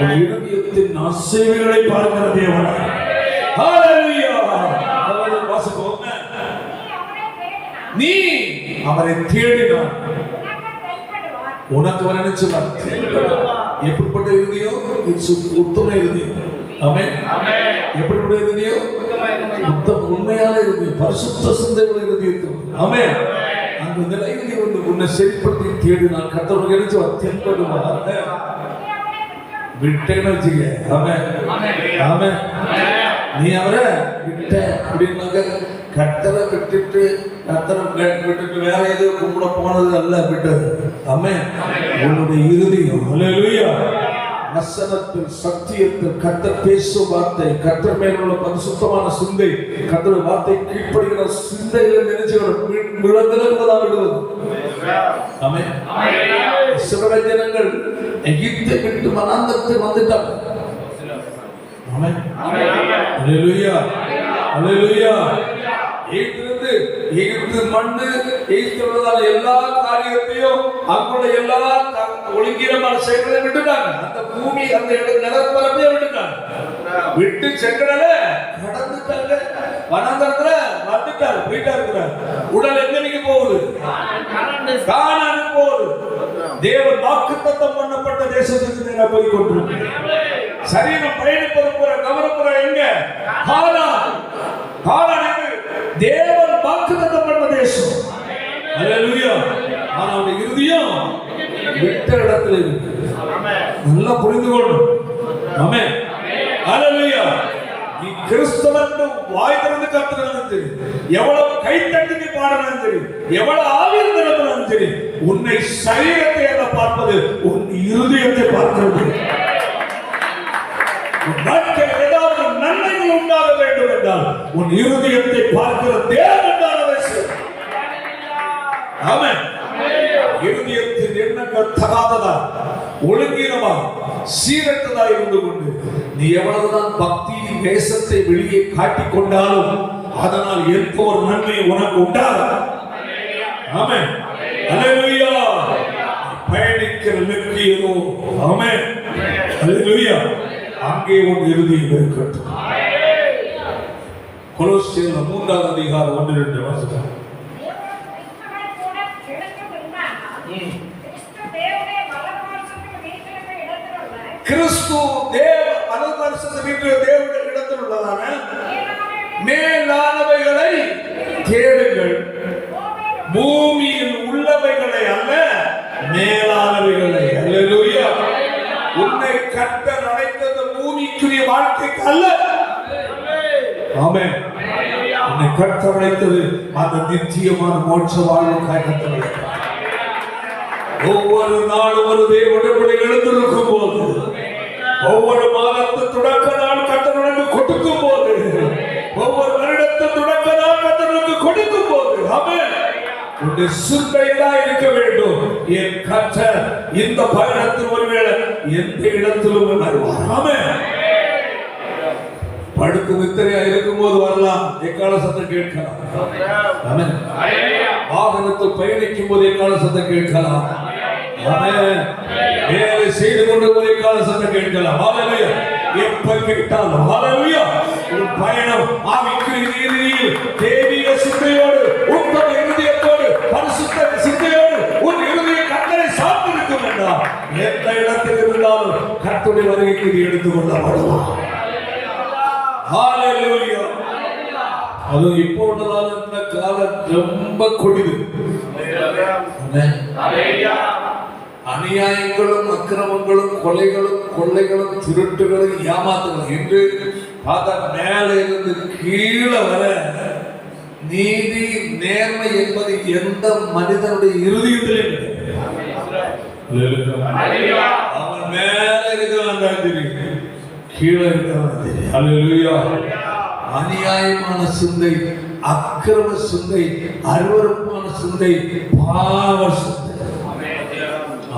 உன் இருதயத்தின் அசைவுகளை பார்க்கிற தேவன். ஹல்லேலூயா. நீ அவரை தேடினான், உனக்கு அவர் நினைச்சார். எப்படிப்பட்ட இருதயம்? உத்தம இருதயம். ஆமென். எப்படிப்பட்ட இருதயம்? உண்மையான இருதயம், பரிசுத்த சிந்தையுள்ள இருதயம். ஆமென். அந்த நிலையில் வந்து உன்னை சரிப்படுத்தி தேடினான். கர்த்தர் நினைச்சு தென்படுவார். விட்டேன்னு வச்சுக்க. ஆமென் ஆமென். நீ அவரை விட்ட அப்படின்னாக்க கர்த்தரை விட்டுட்டு வேற ஏதோ கும்பிட போனது அல்ல விட்டது. ஆமென். உன்னுடைய இருதயம் ஹல்லேலூயா வசனத்தில், சத்தியத்தில், கர்த்தர் பேசும் வார்த்தை, கர்த்தர் மேல் உள்ள பரிசுத்தமான சிந்தை, கர்த்தர் வார்த்தை கீழ்ப்படுகிற சிந்தைகளை நினைச்சு விழுந்ததாக விடுவது. ஆமென். இஸ்ரவேல் ஜனங்கள் எகிப்தை விட்டு வனாந்தரத்துக்கு வந்துட்டாங்க. ஆமென். ஹல்லேலூயா ஹல்லேலூயா. எகிப்து மண்ணு, எகிப்துள்ளதான எல்லா காரியத்தையும், அங்குள்ள எல்லா ஒழுங்கீனமான செயல்களை விட்டுட்டாங்க. அந்த பூமி, அந்த நிலப்பரப்பையே விட்டுட்டாங்க. விட்டு செங்கடல கடந்துட்டாங்க. வனாந்தரத்துல வந்துட்டாரு, போயிட்டா இருக்கிறார். உடல் எங்க போகுது? கானானுக்கு போகுது. தேவன் வாக்குத்தத்தம் பண்ணப்பட்ட தேசத்துக்கு நேரா போய் கொண்டிருக்கிறார். சரீரம் பயணிப்பது போற கவனப்புற எங்க? கானான். கானானுக்கு தேவன் வாக்குத்தத்தம் பண்ண தேசம். ஹல்லேலூயா. ஆனா அவருடைய இருதயம் விட்ட இடத்துல இருக்கு. நல்லா புரிந்து கொள்ளணும். ஆமென். ஹல்லேலூயா. நீ கிறிஸ்தவன் வாய் திறந்து கத்துறாலும் சரி, எவ்வளவு கை தட்டி நீ பாடணும் சரி, எவ்வளவு ஆவியில் திறந்தாலும் சரி, உன்னை சரீரத்தை அல்ல பார்ப்பது, உன் இருதயத்தை பார்க்கிறது. வாழ்க்கையில் ஏதாவது நன்மைகள் உண்டாக வேண்டும் என்றால் உன் இருதயத்தை பார்க்கிற தேவன் என்றால் ஆமென். இருதயத்தின் எண்ணங்கள் தகாததா, ஒழுங்கீனமா, சீரற்றதா இருந்து கொண்டு நீ எவ்வளவுதான் பக்தி நேசத்தை வெளியே காட்டிக் கொண்டாலும் அதனால் எந்த ஒரு நன்மை உனக்கு உண்டாகும். ஆமென். ஹல்லேலூயா. பயணிக்கிற லட்சியமோ ஆமென். ஹல்லேலூயா. அங்கே உன் இருதயம் இருக்கட்டும். கொலோசியர் 3ஆம் அதிகாரம் 1-2 வாசிக்கலாம். கிறிஸ்து தேவ வலதுபார்சத்தில் வீற்றிருக்கிற தேவனுடைய இடத்தில் உள்ளதான மேலானவைகளை தேடுங்கள், பூமியில் உள்ளவைகளை அல்ல, மேலானவைகளை. ஹல்லேலூயா. உன்னை கர்த்தர் அழைத்தது பூமிக்குரிய வாழ்க்கைக்கு அல்ல. ஆமென். உன்னை கர்த்தர் அழைத்தது அந்த நித்தியமான மோட்ச வாழ்வுக்காக கர்த்தர் அழைத்தார். ஒவ்வொரு நாளும் ஒரு தேவனுடைய எழுந்திருக்கும் போது, ஒவ்வொரு மாதத்து தொடக்க நாள் கர்த்தருக்கு கொடுக்கும் போது, ஒவ்வொரு வருடத்து தொடக்க நாள் கர்த்தருக்கு கொடுக்கும் போது, ஆமென், உன்னுடைய சிந்தையிலாய் இருக்க வேண்டும். என் கர்த்தர் இந்த பயணத்தில் ஒருவேளை எந்த இடத்திலும் வருவார். ஆமென். படுத்து நித்திரையா இருக்கும் போது வரலாம், எக்கால சத்தம் கேட்கலாம். ஆமென். வாகனத்தில் பயணிக்கும் போது எக்கால சத்தம் கேட்கலாம். ஆமென். வேலை செய்து கொண்டு போது எக்கால சத்தம் கேட்கலாம். ஹல்லேலூயா. எப்ப கேட்டாலும் ஹல்லேலூயா. ஒரு பயணம் ஆவிக்குரிய நீதியில் தெய்வீக சிந்தையோடு, உத்தம இருதயத்தோடு, பரிசுத்த சிந்தையோடு உன் இருதயம் கர்த்தரை சார்ந்திருக்கும் என்றால் எந்த இடத்தில் இருந்தாலும் கர்த்தருடைய வருகைக்கு இது எடுத்துக் கொள்ளப்படுவார். ஹல்லேலூயா. அது இப்போ உள்ளதால இந்த காலம் ரொம்ப கொடிது. அநியாயங்களும் அக்கிரமங்களும் கொலைகளும் கொள்ளைகளும் திருட்டுகளும் ஏமாத்துகளும் என்று பார்த்தா மேல இருந்து கீழே வர நீதி நேர்மை என்பது எந்த மனிதனுடைய இறுதியிலே அவன் மேல இருக்கிறான் தெரியும், கீழே இருக்கிறான் தெரியும். ஹல்லேலூயா. அநியாயமான சிந்தை, அக்கிரம சிந்தை, அருவருப்பான சிந்தை, பாவ சிந்தை.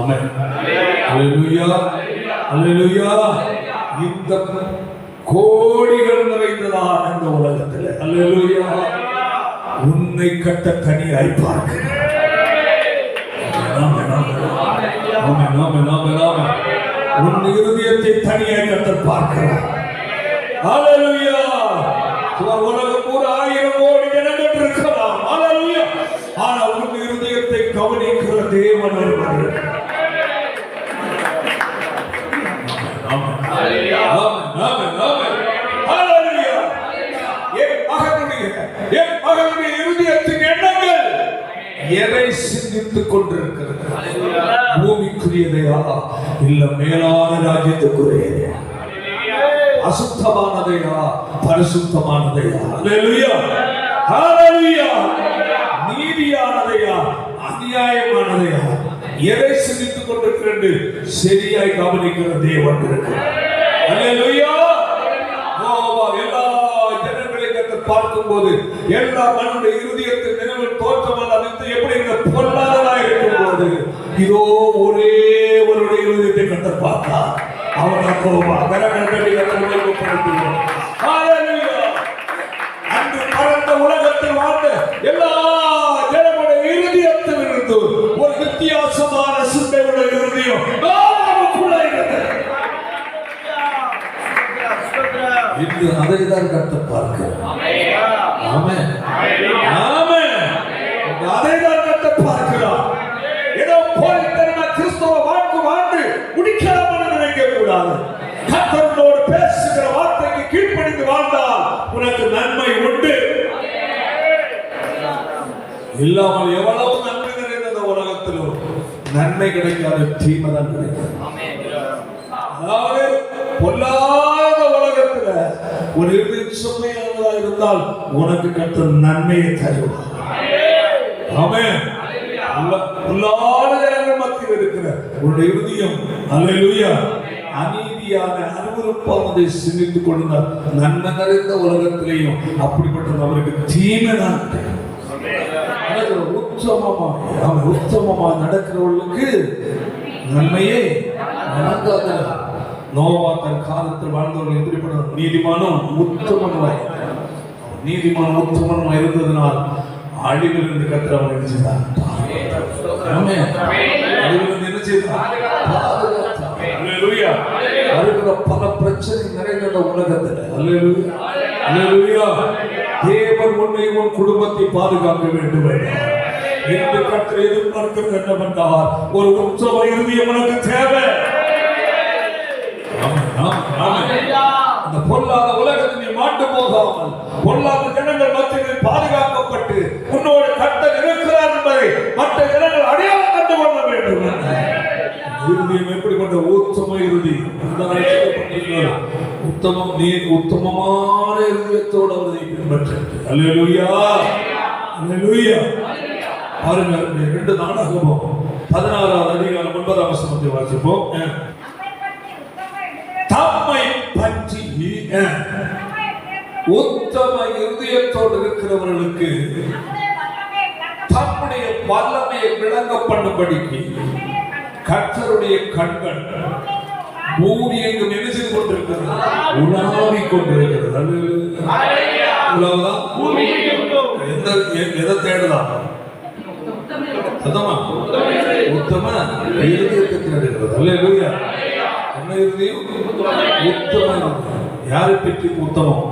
ஆமென். அல்லேலூயா, அல்லேலூயா. இந்த கோடிகள் நிறைந்ததான் இந்த உலகத்தில். அல்லேலூயா. உன்னை கட்ட தனியாய் பார்க்கிறேன். உன் இருதயத்தை தனியாய் கட்ட பார்க்கிறார். அல்லேலூயா. உலகம் பூரா 1000 கோடி ஜனங்கள் இருக்கலாம். அல்லேலூயா. ஆனால் உன் இருதயத்தை கவனிக்கிற தேவன் ஒருவர். என் மகனுடைய இருதயத்தின் எண்ணங்கள் எதை சிந்தித்துக் கொண்டிருக்கிறது? பூமிக்குரியதையா இல்ல மேலான ராஜ்யத்துக்குரியதையா? அசுத்தமானதையா பரிசுத்தமானதையா? அல்லேலூயா, ஹல்லேலூயா. நீதியானதையா அநியாயமானதையா? எதை சிந்தித்துக் கொண்டிருக்கிறது? சரியாய் கவனிக்கிற தேவன் இருக்கிறார். அல்லேலூயா. எல்லா ஜனங்களை பார்க்கும்போது எல்லா மனுடைய இருதயத்தின் நினைவில் தோற்றமல்ல எப்படி இந்த பொல்லாததாக இருக்கும் போது இதோ ஒரே ஒருடைய இருதயத்தை கட்ட பார்த்தா அவன் அன்று பரந்த உலகத்தில் வாழ்ந்த எல்லா ஜனங்களுடைய இருதயத்தில் இருந்து ஒரு வித்தியாசமான சிந்தையுடைய இருதயம் இன்று அதை தான் கட்ட பார்க்கிறோம். ஆமென், ஆமென். அதை தான் கட்ட பார்க்கிறோம். ஏதோ போலித்தனமா கிறிஸ்தவ வாழ்ந்து முடிக்காமல் நினைக்க கூடாது. கர்த்தரோடு பேசுகிற வார்த்தைக்கு கீழ்ப்படிந்து வாழ்ந்தால் உனக்கு நன்மை உண்டு. இல்லாமல் எவ்வளவு நன்மை நிறைந்த உலகத்திலும் நன்மை கிடைக்காத தீமை தான் கிடைக்கும். அதாவது பொல்லாத உலகத்துல ஒரு சுமையானதா இருந்தால் உனக்கு கர்த்தர் நன்மையை தருவார். ஆமென். பொல்லாத ஜனங்கள் மத்தியில் இருக்கிற உன்னுடைய இருதயம் அல்லேலூயா அநீதியான அருவருப்பானதை சிந்தித்துக் கொண்டால் நன்மை நிறைந்த உலகத்திலேயும் அப்படிப்பட்ட அவருக்கு தீமை தான் உத்தமமா நடக்கிறவர்களுக்கு நன்மையே நடக்காத. நோவா தன் காலத்தில் வாழ்ந்தவர்கள் எப்படிப்பட்ட நீதிமானும் உத்தமனுமாய் இருந்ததனால் அழிவிலிருந்து கர்த்தர் அவனை என்ன செய்தார்? அழிவிலிருந்து என்ன செய்தார்? அல்லேலூயா. வருகிற பல பிரச்சனை நிறைந்த உலகத்தில் அல்லேலூயா தேவன் உன்னை உன் குடும்பத்தை பாதுகாக்க வேண்டும் என்று கர்த்தர் எதிர்பார்க்கிறது என்னவென்றால் ஒரு உற்சவ இருதயம் உனக்கு தேவை. அந்த பொல்லாத உலகத்தில் நீ மாண்டு போகாமல் பொல்லாத ஜனங்கள் மத்தியில் பாதுகாக்கப்பட்டு உன்னோடு கர்த்தர் இருக்கிறார் என்பதை மற்ற ஜனங்கள் அடையாளம் கண்டு கொள்ள வேண்டும். இருதயம் எப்படிப்பட்ட உத்தம இறுதி உத்தமம் நீ உத்தமமான இருதயத்தோடு அவரை பின்பற்று. அல்லேலூயா, அல்லேலூயா. பாருங்க 2 நாளாகமம் 16வது அதிகாரம் 9ஆம் வசனத்தை வாசிப்போம். தம்மை பற்றி உத்தம இருதயத்தோடு இருக்கிறவர்களுக்கு தம்முடைய வல்லமையை விளங்க பண்ணும்படிக்கு கர்த்தருடைய கண்கள் பூமி எங்கும் என்ன செய்து கொண்டிருக்கிறது? உலாவிக் கொண்டிருக்கிறது. எதை தேடலாம்? உத்தம இருதயத்தை தேடுகிறது. அல்லேலூயா. என்ன இருதயம்? உத்தமம். யாரை பற்றி உத்தமம்?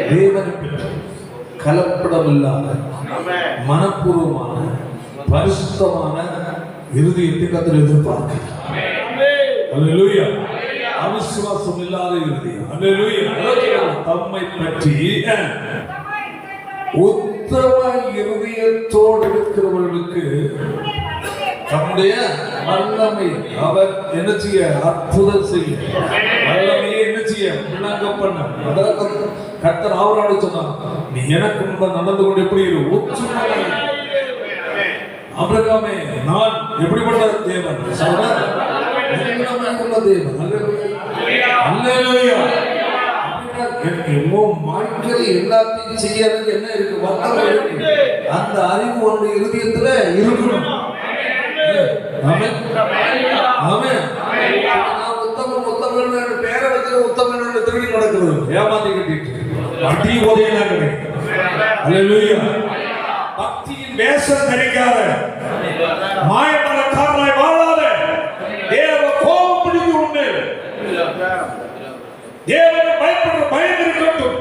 தேவனை பற்றி கலப்படம் இல்லாத மனப்பூர்வமான பரிசுத்தமான இருதயத்தை கர்த்தர் எதிர்பார்க்கிறார். அல்லேலூயா. அவிசுவாசம் இல்லாத இருதயம். அல்லேலூயா. தம்மை பற்றி உத்தம இருதயத்தோடு இருக்கிறவர்களுக்கு தம்முடைய வல்லமை அவர் என்ன செய்ய? அற்புதம் செய்ய வல்லமையை என்ன செய்ய? விளங்க பண்ண. அதற்கு கர்த்தர் அவரோடு சொன்னார், நீ எனக்கு முன்பாக நடந்து கொண்டு எப்படி இரு? ஆபிரகாமே, நான் எப்படிப்பட்ட தேவன்? தேவன். அல்லேலூயா. வாழ்க்கையில எல்லாத்தையும் செய்யறது என்ன இருக்கு? வல்லமை இருக்கு. அந்த அறிவு ஒன்று இருதயத்துல இருக்கணும். ஆமென். ஆமென். நான் உத்தமன் பேரை வச்சு உத்தமன் திருடி நடக்கிறது, ஏமாத்தி கட்டிட்டு அடி உதயனா கிடைக்கும். அல்லேலூயா. பக்தியின் வேஷம் தரிக்காத, மாயமனக்காரனாய் வாழாத, தேவ கோபம் பிடித்து உண்டு, தேவனை பயப்படுற பயம் இருக்கட்டும்.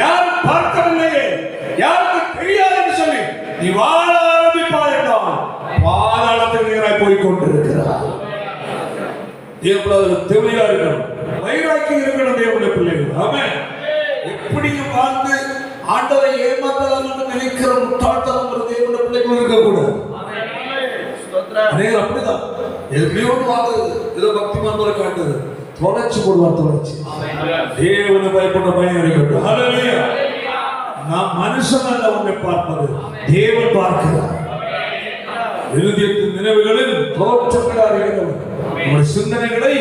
யாரும் பார்க்கவில்லையே, யாருக்கும் தெரியாதுன்னு சொல்லி நீ வாழ ஆரம்பிப்பாய் என்றால் பாதாளத்தில் நேராய் போய்கொண்டிருக்கிறார். தேவனுடைய தெளிவா இருக்கணும், வைராக்கியம் இருக்கணும் தேவனுடைய பிள்ளைகள். ஆமென். எப்படியும் வாழ்ந்து ஆண்டவரை ஏமாத்தலாம் என்று நினைக்கிற முட்டாள்தனம் ஒரு தேவனுடைய பிள்ளைகள் இருக்கக்கூடாது. அநேகர் அப்படிதான் எப்படியோடு வாழ்றது, ஏதோ பக்திமான் போல காட்டுது, தொலைச்சு போடுவார். தொலைச்சு தேவனை பயப்படுற பயம் இருக்கட்டும். ஹல்லேலூயா. நாம் மனுஷன் அல்ல உன்னை பார்ப்பது, தேவன் பார்க்கிறார். இருதயத்தின் நினைவுகளில் தோற்றப்படாத நம்முடைய சிந்தனைகளை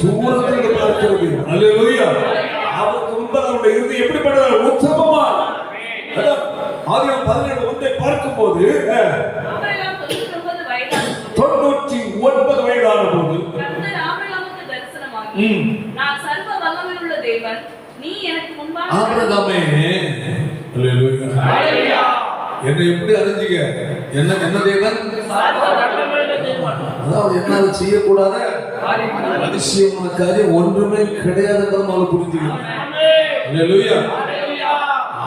தூரத்தில் பார்க்கிறது. அல்லேலூயா. அவருக்கு முன்பு அவருடைய இருதயம் எப்படிப்பட்டது? உத்தமமா. ஆதியாகமம் 17:1 பார்க்கும்போது 99 வயதான போது நான் சர்வ வல்லமையுள்ள தேவன், நீ எனக்கு முன்பாக ஆபிரகாமே, அல்லேலூயா, ஹல்லேலூயா, என்னை எப்படி அறிஞ்சீங்க? என்ன தேவன்? அதாவது என்னால செய்யக்கூடாத அதிசயமான காரியம் ஒன்றுமே கிடையாதுங்கிறத முதல்ல புரிஞ்சுக்கணும். அல்லேலூயா.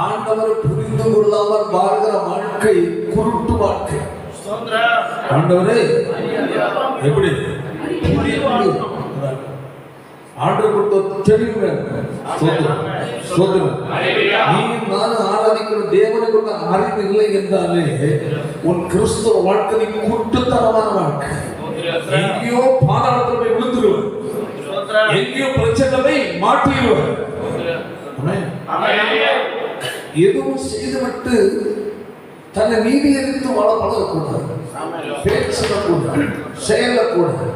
ஆண்டவரை புரிந்து கொள்ளாமல் வாழ்கிற வாழ்க்கை குருட்டு வாழ்க்கை. ஆண்டவரே எப்படி ஆண்டவர் கொடுத்த தெளிவு நீ நானும் ஆராதிக்கிற தேவனை கொண்ட அறிவு இல்லை என்றாலே உன் கிறிஸ்தவ வாழ்க்கை குருட்டுத்தனமான வாழ்க்கை. எங்கேயோ பாதாளத்தில் போய் விழுந்துருவ, எங்கேயோ பிரச்சனை மாற்றிடுவ. எதுவும் செய்துவிட்டு தன்னை நீதி எதிர்த்து வாழ பழகக்கூடாது, பேசக்கூடாது, செயலக்கூடாது,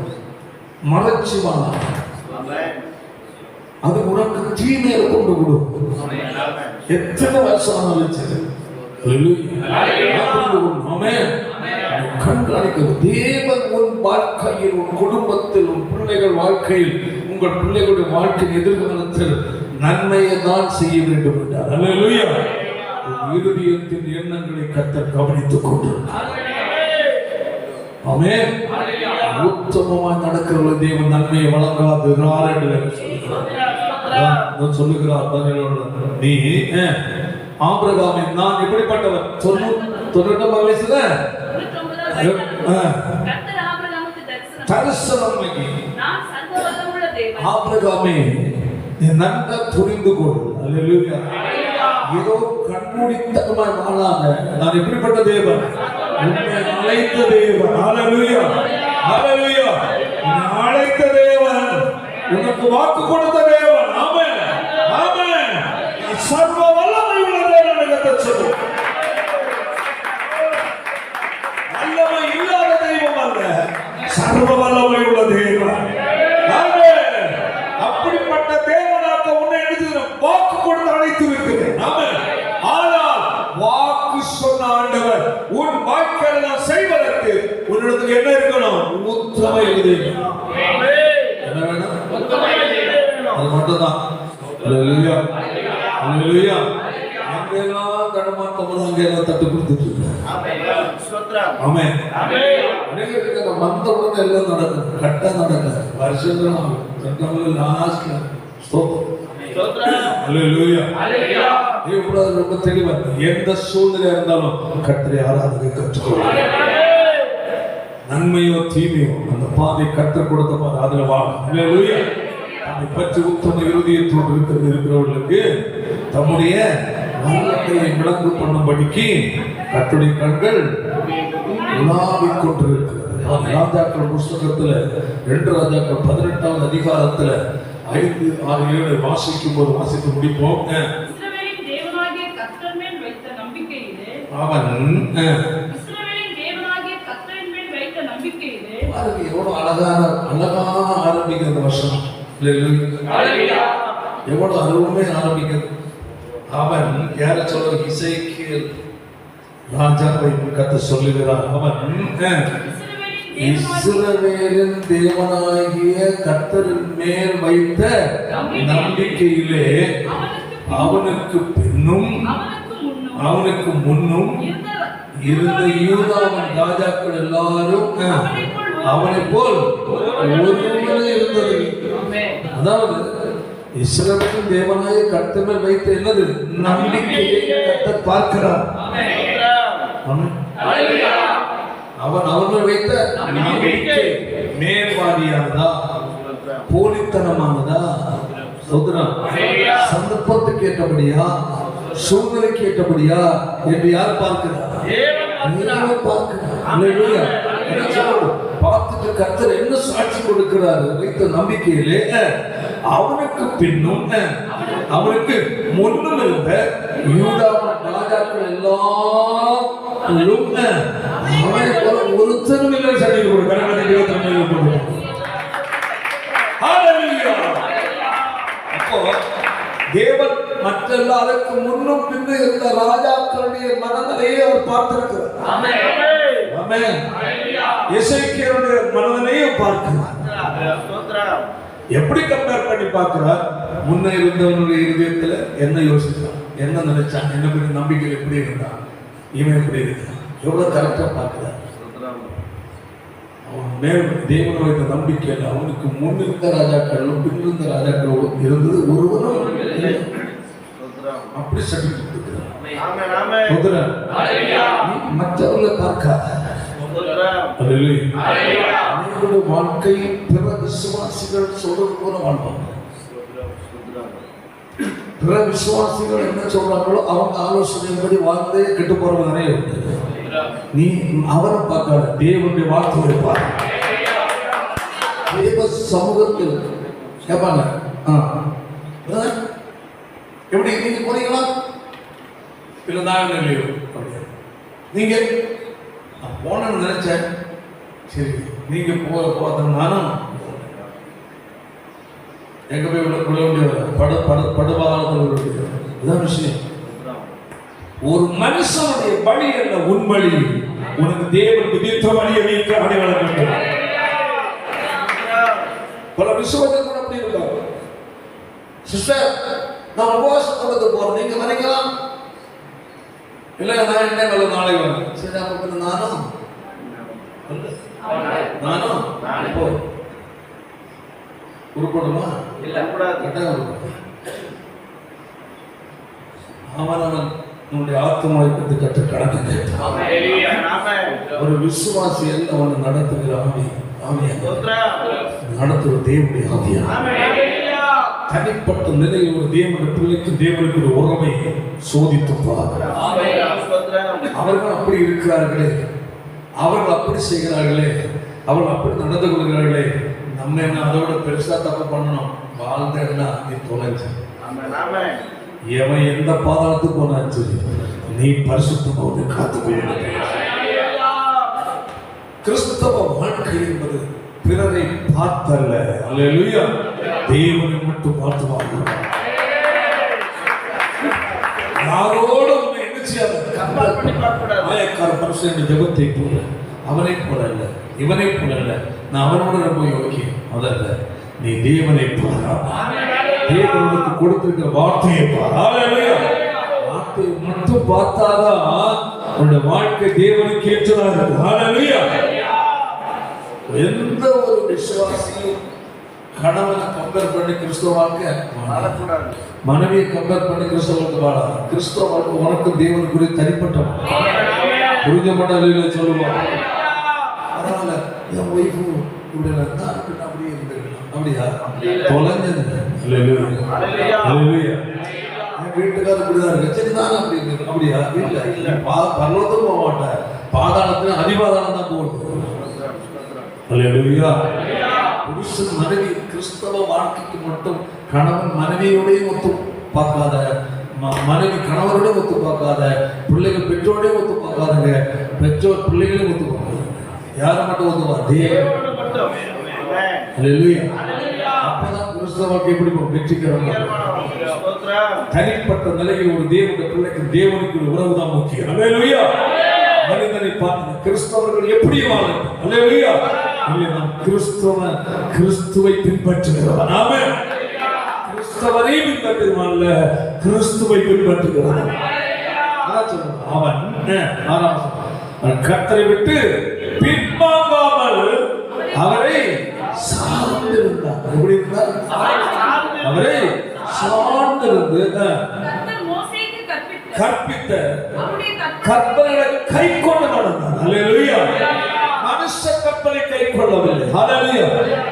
மறைச்சு வாழ. அது உனக்கு தீமையை கொண்டு கொடுக்கும். எத்தனை வருஷம் கண்காணிக்க தேவன் உன் வாழ்க்கையில், உன் குடும்பத்தில், உன் பிள்ளைகள் வாழ்க்கையில், உங்கள் பிள்ளைகளுடைய வாழ்க்கையின் எதிர்காலத்தில் நன்மையை தான் செய்ய வேண்டும் என்றார். அல்லேலூயா. இருதயத்தின் எண்ணங்களை கர்த்தர் கவனித்துக் கொண்டிருக்கிறார். ஆமென். உத்தமமாய் நடக்கிற தேவன் நன்மையை வழங்காது சொல்லுகிறார். நீ ஆபிரகாமே, நான் எப்படிப்பட்டவர்? 99 வயசுல தரிசனம் ஆபிரகாமே, நீ நன்றாக புரிந்து கொள். அல்லேலூயா. ஏதோ கண்மூடித்தனமாய் வாழாத, நான் எப்படிப்பட்ட தேவன்? உன்னை அழைத்த தேவன். ஹல்லேலூயா, ஹல்லேலூயா. உன்னை அழைத்த தேவன், உனக்கு வாக்கு கொடுத்த தேவன். ஆமென், ஆமென். சர்வ வல்லமை உள்ள தேவன் என்று சொல்லு. வல்லமை இல்லாத தெய்வம் அல்ல, சர்வ வல்லமை உள்ள தேவன். ஆமென். அப்படிப்பட்ட தேவனாக உன்னை எழுதி வாக்கு கொடுத்து அழைத்து இருக்கிறேன். ஆமென். ஆனால் வாக்கு சொன்ன ஆண்டவர் உன் வாழ்க்கையில நான் செய்வதற்கு உன்னிடத்தில் என்ன இருக்கணும்? உத்தம இருதயம். என்ன வேணும்? அது மட்டும்தான். அல்லேலூயா, அல்லேலூயா. அங்கெல்லாம் தடமாட்டோம், அங்கெல்லாம் தட்டு கொடுத்துட்டு இருக்கேன். ஆமென். அநேகருக்கு அந்த வந்த உடனே எல்லாம் நடக்கும், கரெக்டா நடக்கும். வருஷங்களும் செப்டம்பர் லாஸ்ட்ல ஸ்தோத்திரம். அல்லேலூயா, அல்லேலூயா. இவ்வளவு ரொம்ப தெளிவா எந்த சூழ்நிலை இருந்தாலும் கர்த்தரை ஆராதிக்க கற்றுக்கொள்ளுங்க. நன்மையோ தீமையோ அந்த பாதை கற்றுக் கொடுத்த பாதை அதுல வாழ. அல்லேலூயா. அதை பற்றி உத்தம இருதயத்தோடு இருக்கிறவர்களுக்கு தம்முடைய வல்லமையை விளங்கு பண்ணும்படிக்கு கர்த்தருடைய கண்கள் உலாவிக் கொண்டிருக்கிறது. ராஜாக்கள் புஸ்தகத்துல 2 ராஜாக்கள் 18வது அதிகாரத்துல 5, 6, 7 வாசிக்கும் போது வாசித்து முடிப்போம். இஸ்ரவேலின் தேவனாகிய கர்த்தர் மேல் வைத்த நம்பிக்கையிலே அவன் இஸ்ரவேலின் தேவனாகிய கர்த்தரின் மேல் வைத்த நம்பிக்கையிலே பாருங்க எவ்வளவு அழகா ஆரம்பிக்கிற வருஷம். அல்லேலூயா. எவ்வளவு அருமையை ஆரம்பிக்கிறது. அவன் யார சொல்ற? இசைக்கேல் ராஜாவை கத்த சொல்லுகிறார். அவன் இஸ்ரவேலின் தேவனாகிய கர்த்தரின் மேல் வைத்த நம்பிக்கையிலே அவனுக்கு பின்னும் அவனுக்கு முன்னும் இருந்த யூதாவின் ராஜாக்கள் எல்லாரும் அவனை போல் ஒருவனே இருந்தது. அதாவது இஸ்ரவேலின் தேவனாகிய கர்த்தர் மேல் வைத்த என்னது? நம்பிக்கையை கர்த்தர் பார்க்கிறார். அவன் அவர்கள் வைத்த நம்பிக்கை மேல்வாதியானதா, போலித்தனமானதா, சந்தர்ப்பத்துக்கு ஏற்றபடியா, சூழ்நிலைக்கு ஏற்றபடியா என்று யார் பார்க்கிறார்? பார்த்துட்டு கர்த்தர் என்ன சாட்சி கொடுக்கிறார்? வைத்த நம்பிக்கையிலே அவனுக்கு பின்னும் அவனுக்கு முன்னும் இருந்த யூதாவின் ராஜாக்கள் எல்லாம் அவனை போல ஒருத்தரும் இல்லை. சரி அப்போ தேவன் மற்றெல்லாம் அதற்கு முன்னும் பின்னு இருந்த ராஜாக்களுடைய மனநிலையை அவர் பார்த்திருக்கிறார். எசேக்கியேலுடைய மனநிலையும் பார்க்கிறார். எப்படி கம்பேர் பண்ணி பார்க்கிறார்? முன்ன இருந்தவனுடைய இதயத்துல என்ன யோசிச்சான், என்ன நினைச்சான், என்ன பற்றி நம்பிக்கை எப்படி இருந்தான், இவன் எப்படி இருந்தான், எவ்வளவு கரெக்டா பார்க்கிறார். அவன் மேல் தேவன் வைத்த நம்பிக்கையில் அவனுக்கு முன் இருந்த ராஜாக்களும் பின்னிருந்த ராஜாக்களும் இருந்தது ஒருவரும் அப்படி சர்டிபிகேட் கொடுக்கிறார். மற்றவர்களை பார்க்காத வாழ்க்கை பிற விசுவாசிகள் சொல்றது போல வாழ்வாங்க. பிற விசுவாசிகள் என்ன சொல்றாங்களோ அவங்க ஆலோசனைப்படி வாழ்ந்தே கெட்டு போறவங்க நிறைய இருக்கு. நீ அவரை பார்க்காத, தேவனுடைய வார்த்தையை பாரு. தேவ சமூகத்தில் கேட்பாங்க, எப்படி நீங்க போறீங்களா? இல்ல நான் இல்லையோ நீங்க போனன்னு நினைச்சேன். சரி நீங்க போனாலும் எங்க போய் விட முடியாது, படுபாலத்தில் விஷயம். ஒரு மனுஷனுடைய வழி அல்ல உன் வழி, உனக்கு தேவன் விதித்த வழியை வைக்க அடையாளம். பல விசுவாசங்கள் அப்படி இருக்காங்க. சிஸ்டர் நான் உபவாசத்துக்கு போறேன், நீங்க வரீங்களா? இல்ல நான் என்ன வேலை நாளை வரேன். சரி அப்ப நானும் உருப்படுமா? அவன் நம்முடைய ஆத்மாவை பற்றி கற்று கணக்கு கேட்டான். ஒரு விசுவாசி அல்ல அவனை நடத்துகிற நடத்துகிற தேவனுடைய ஆவியா. தனிப்பட்ட நிலையில் ஒரு தேவனுடைய பிள்ளைக்கு தேவனுக்கு ஒரு உறவை சோதித்து பாருங்கள். அவர்கள் அப்படி இருக்கிறார்களே, அவர்கள் அப்படி செய்கிறார்களே, அவர்கள் அப்படி நடந்து கொள்கிறார்களே, நம்ம என்ன அதோட பெருசா தப்பு பண்ணணும்? வாழ்ந்தா நீ தொலைஞ்சு எவன் எந்த பாதாளத்துக்கு போனாச்சு, நீ பரிசுத்தமாக காத்துக்கொள்ள. கிறிஸ்தவ வாழ்க்கை என்பது பிறரை பார்த்தல்ல, அல்லேலூயா, தேவனை மட்டும் பார்த்து வாழ்கிறார். யாரோட என்ன செய்யாத ஜபத்தை போல, அவனை போல அல்ல, இவனை போல அல்ல, நான் அவனோட ரொம்ப யோக்கியம் அதல்ல, நீ தேவனை பாரா, தேவனுக்கு கொடுத்திருக்கிற வார்த்தையை பாரா. வார்த்தையை மட்டும் பார்த்தாதான் உன்னுடைய வாழ்க்கை தேவனுக்கு ஏற்றதாக இருக்கு. ஹல்லேலூயா. எந்த ஒரு விசுவாசியும் கணவனை கம்பேர் பண்ணி கிறிஸ்தவ வாழ்க்கை வாழக்கூடாது, மனைவியை கம்பேர் பண்ணி கிறிஸ்தவ வாழ்க்கை வாழாது. கிறிஸ்தவ வாழ்க்கை உனக்கு தேவனுக்குரிய தனிப்பட்ட புரிஞ்ச மண்டலில் சொல்லுவாங்க. அதனால என் ஒய்ஃபு இப்படி இருந்தா அப்படியே இருந்துருக்கலாம், அப்படியா தொலைஞ்சது. என் வீட்டுக்காரர் இப்படிதான் இருக்கு, சரி தானே அப்படி இருக்கு, அப்படியா இல்லை இல்லை, பரலோகத்துக்கு போக மாட்டேன், பாதாளத்துல அதிபாதாளம் தான் போகுது. அல்லேலூயா. புருஷன் மனைவி கிறிஸ்தவ வாழ்க்கைக்கு மட்டும் கணவன் மனைவியோடையும் ஒத்து பார்க்காத, மனைவி கணவரோடையும் ஒத்து பார்க்காத, பிள்ளைகள் பெற்றோடையும் ஒத்து பார்க்காதுங்க, பெற்றோர் பிள்ளைகளையும் ஒத்து பார்க்காது. யாரை மட்டும் ஒத்துவா? தேவன். அல்லேலூயா. அப்பதான் கிறிஸ்தவ வாழ்க்கை எப்படி வெற்றிக்கிறோம். தனிப்பட்ட நிலையில் ஒரு தேவனுடைய பிள்ளைக்கு தேவனுக்கு உறவு தான் முக்கியம். அல்லேலூயா. மனிதனை பார்த்து கிறிஸ்தவர்கள் எப்படி வாழணும்? அல்லேலூயா. இல்லை, நாம் கிறிஸ்துவை பின்பற்றுகிறவன். ஆமென். கிறிஸ்தவரை பின்பற்றுகிறவன் அல்ல, கிறிஸ்துவை பின்பற்றுகிறவன். அவன் கர்த்தரை விட்டு பின்வாங்காமல் அவரை சார்ந்திருந்தார். எப்படி இருந்தார்? அவரை சார்ந்திருந்து கற்பித்த கற்பனைகளை கை கொண்டு நடந்தார். அல்லேலூயா. மனுஷ கற்பனை கை கொள்ளவில்லை. அல்லேலூயா.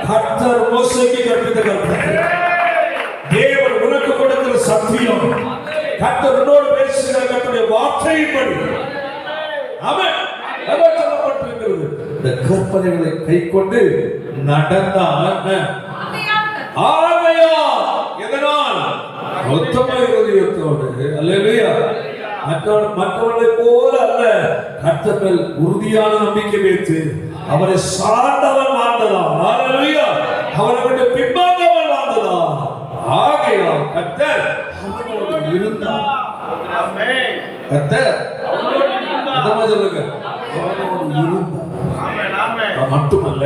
கர்த்தர் மோசேக்கு கற்பித்த கற்பனை, தேவன் உனக்கு கொடுக்கிற சத்தியம், கர்த்தர் உன்னோடு பேசுகிற கர்த்தருடைய வார்த்தையின்படி ஆமென் சொல்லப்பட்டிருக்கிறது. இந்த கற்பனைகளை கை கொண்டு நடந்தால் ஆகையால் எதனால்? உத்தம இருதயத்தோடு. அல்லேலூயா. மற்றவர்களை போல அல்ல, கர்த்தர் மேல் உறுதியான நம்பிக்கை வைத்து அவரை சார்ந்தவன் வாழ்ந்ததாம். அல்லேலூயா. அவரை விட்டு பின்வாங்காமல் வாழ்ந்ததாம். ஆகையால் கர்த்தர் அவனோடு இருந்தார். கர்த்தர் சொல்லுங்க, அவனோடு இருந்தார். மட்டுமல்ல,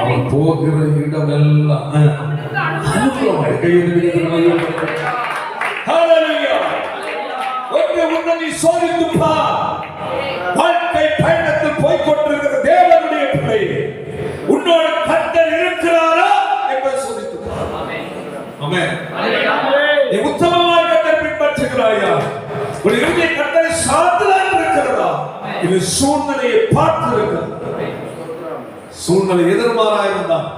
அவன் போகிற இடமெல்லாம் அனுகூலமாய் நீ சோதித்து பார். வாழ்க்கை பயணத்தில் போய்கொண்டிருக்கிற தேவனுடைய பிள்ளை, உன்னோடு கர்த்தர் இருக்கிறாரா என்பதை சோதித்து பார். ஆமென். நீ உத்தமமாய் கர்த்தரை பின்பற்றுகிறாயா? ஒரு இறுதிய கர்த்தரை சார்ந்துதான் இருக்கிறதா? இது சூழ்நிலையை பார்த்து இருக்கிறது. சூழ்நிலை எதிர்மாறா இருந்தால்,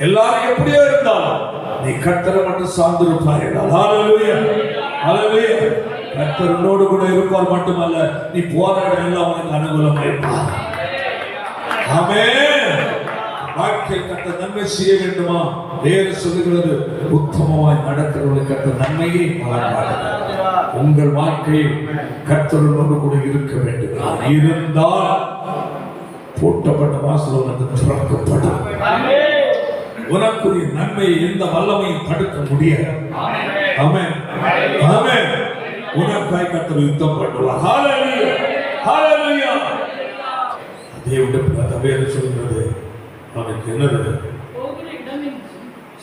எல்லாரும் எப்படியோ இருந்தாலும் நீ கர்த்தரை மட்டும் சார்ந்திருப்பாய் என்றால், ஹல்லேலூயா, ஹல்லேலூயா. கர்த்தர் உன்னோடு கூட இருப்பார். மட்டுமல்ல, நீ போற இடம் எல்லாம் உனக்கு அனுகூலமாயிருப்பார். ஆமென். வாழ்க்கையில் கர்த்தர் நன்மை செய்ய வேண்டுமா? வேறு சொல்லுகிறது, உத்தமமாய் நடக்கிறவர்களுக்கு கர்த்தர் நன்மையை வழங்குவார். உங்கள் வாழ்க்கையில் கர்த்தரோடு கூட இருக்க வேண்டும். இருந்தால் பூட்டப்பட்ட வாசல் உனக்கு திறக்கப்படும். உனக்குரிய நன்மையை எந்த வல்லமையும் தடுக்க முடியாது. ஆமென், ஆமென். உனக்காய் கர்த்தர் யுத்தம் பண்ணுவார். ஹல்லேலூயா, ஹல்லேலூயா. தேவனுடைய வேறு சொல்கிறது, அவனுக்கு என்னது?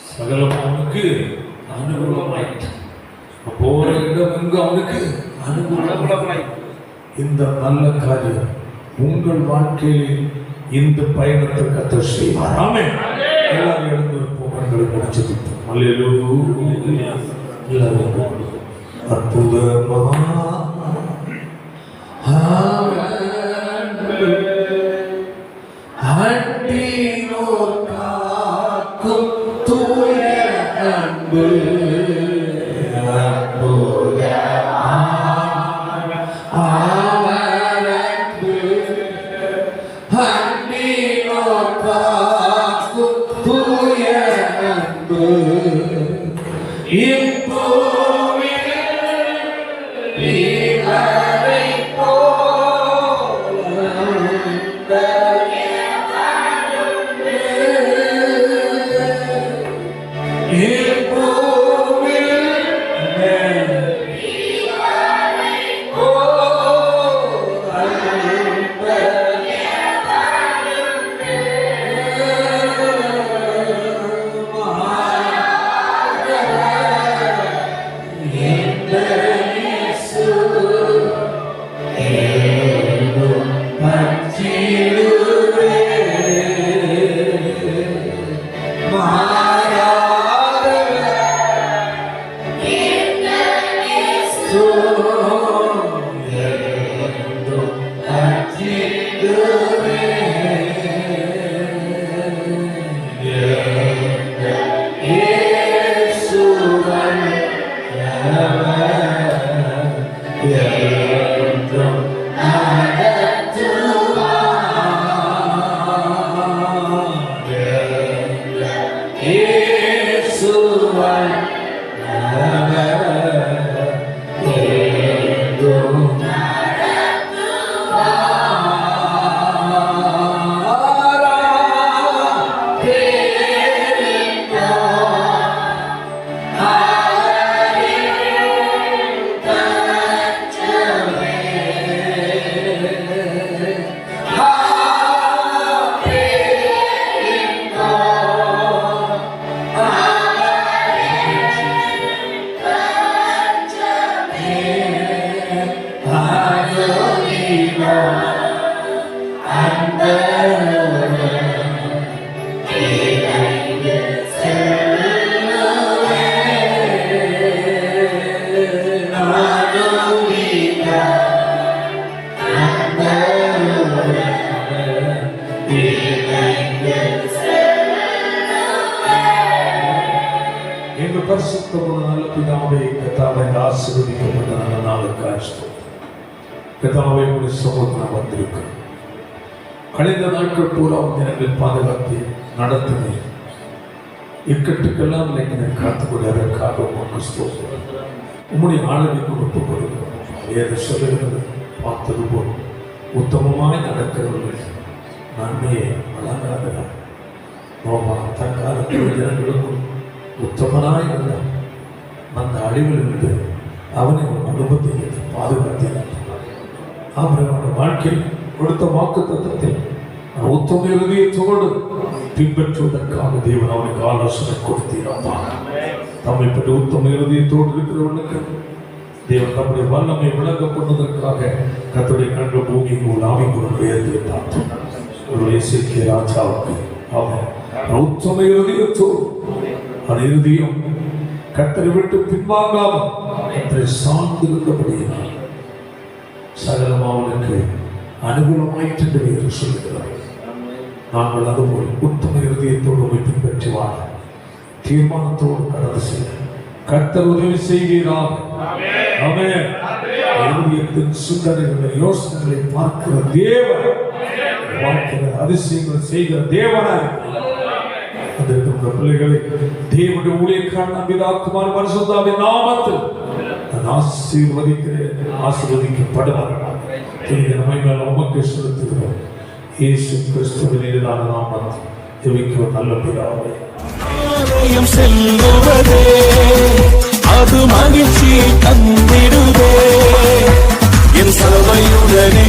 சகலம் அவனுக்கு அனுகூலமாயிற்று. போற இடம் எங்கு அவனுக்கு அனுகூலமாய். இந்த நல்ல காரியம் உங்கள் வாழ்க்கையில் இந்த பயணத்தை கர்த்தர் செய்வார். ஆமென். எல்லாரும் எழுந்து போகங்களை முடிச்சிருப்போம். அல்லேலூயா. எல்லாரும் அற்புதமா அன்பினோர் காக்கும் தூய அன்பு, எங்கள் பரிசுத்தமுள்ள நல்ல பிதாவே, கர்த்தாவே, ஆசீர்வதிக்கப்பட்ட நல்ல நாளுக்காக ஸ்தோத்திரம். கர்த்தாவே, உம்முடைய சமூகத்தில் வந்திருக்கிறோம். கழிந்த நாட்கள் பூரா தினங்களில் பாதுகாத்து நடத்துவேன். இக்கட்டுக்கெல்லாம் என்னை காத்துக்கொண்டு அதற்காக உமக்கு ஸ்தோத்திரம். உம்முடைய ஆளுகை கொடுத்து கொடுக்கிறோம். வேத சொல்லுகிறது, பார்த்தது போல் உத்தமமாய் நடக்கிறவர்கள் நன்மையை வழங்காதவர். நோமா தற்காலத்தில் ஜனங்களுக்கும் உத்தமனாய் இருந்தான். அந்த அழிவிலிருந்து அவனை ஒரு குடும்பத்தை பாதுகாத்தினான். அவனோட வாழ்க்கையில் கொடுத்த வாக்கு தத்துவத்தில் உத்தம இருதயத்தோடு பின்பற்றுவதற்காக தேவன் அவனுக்கு ஆலோசனை கொடுத்தீராப்பா. தம்மை பற்றி உத்தம இருதயத்தோடு இருக்கிறவனுக்கு தேவன் தம்முடைய வல்லமை விளங்க பண்ணுவதற்காக கர்த்தருடைய கண்கள் பூமிக்கு உலாவிக்கு உயர்த்தி பார்த்தோம். ஒரு இசைக்கிய ராஜாவுக்கு அவன் உத்தம இருதயத்தோடு அந்த இருதயம் கர்த்தரை விட்டு பின்வாங்காமல் கர்த்தரை சார்ந்து இருந்தபடியினால் சகலமாவனுக்கு அனுகூலமாயிற்று என்று சொல்லுகிறார். நாங்கள் அதுபோல் உத்தம இருதயத்தோடு பின்பற்றி வாழ தீர்மானத்தோடு கடந்து செல்ல கர்த்தர் உதவி செய்கிறார். ஆமென். இருதயத்தின் சிந்தனைகளை யோசனைகளை பார்க்கிற தேவன், பார்க்கிற அதிசயங்கள் செய்கிற தேவனாய் அந்த பிள்ளைகளை தேவனுடைய ஊழியக்காரன் பிதாக்குமார் பரிசுத்தாவின் நாமத்தில் ஆசீர்வதிக்கிறேன். ஆசீர்வதிக்கப்படுவார்கள். உமக்கு செலுத்துகிறோம். இயேசு கிறிஸ்துவின் இனிதான நாமத்தில் ஜெபிக்கிறோம் நல்ல பிதாவே. செல்லுவதே அது மகிழ்ச்சி தந்திடுதே என் சலவையுடனே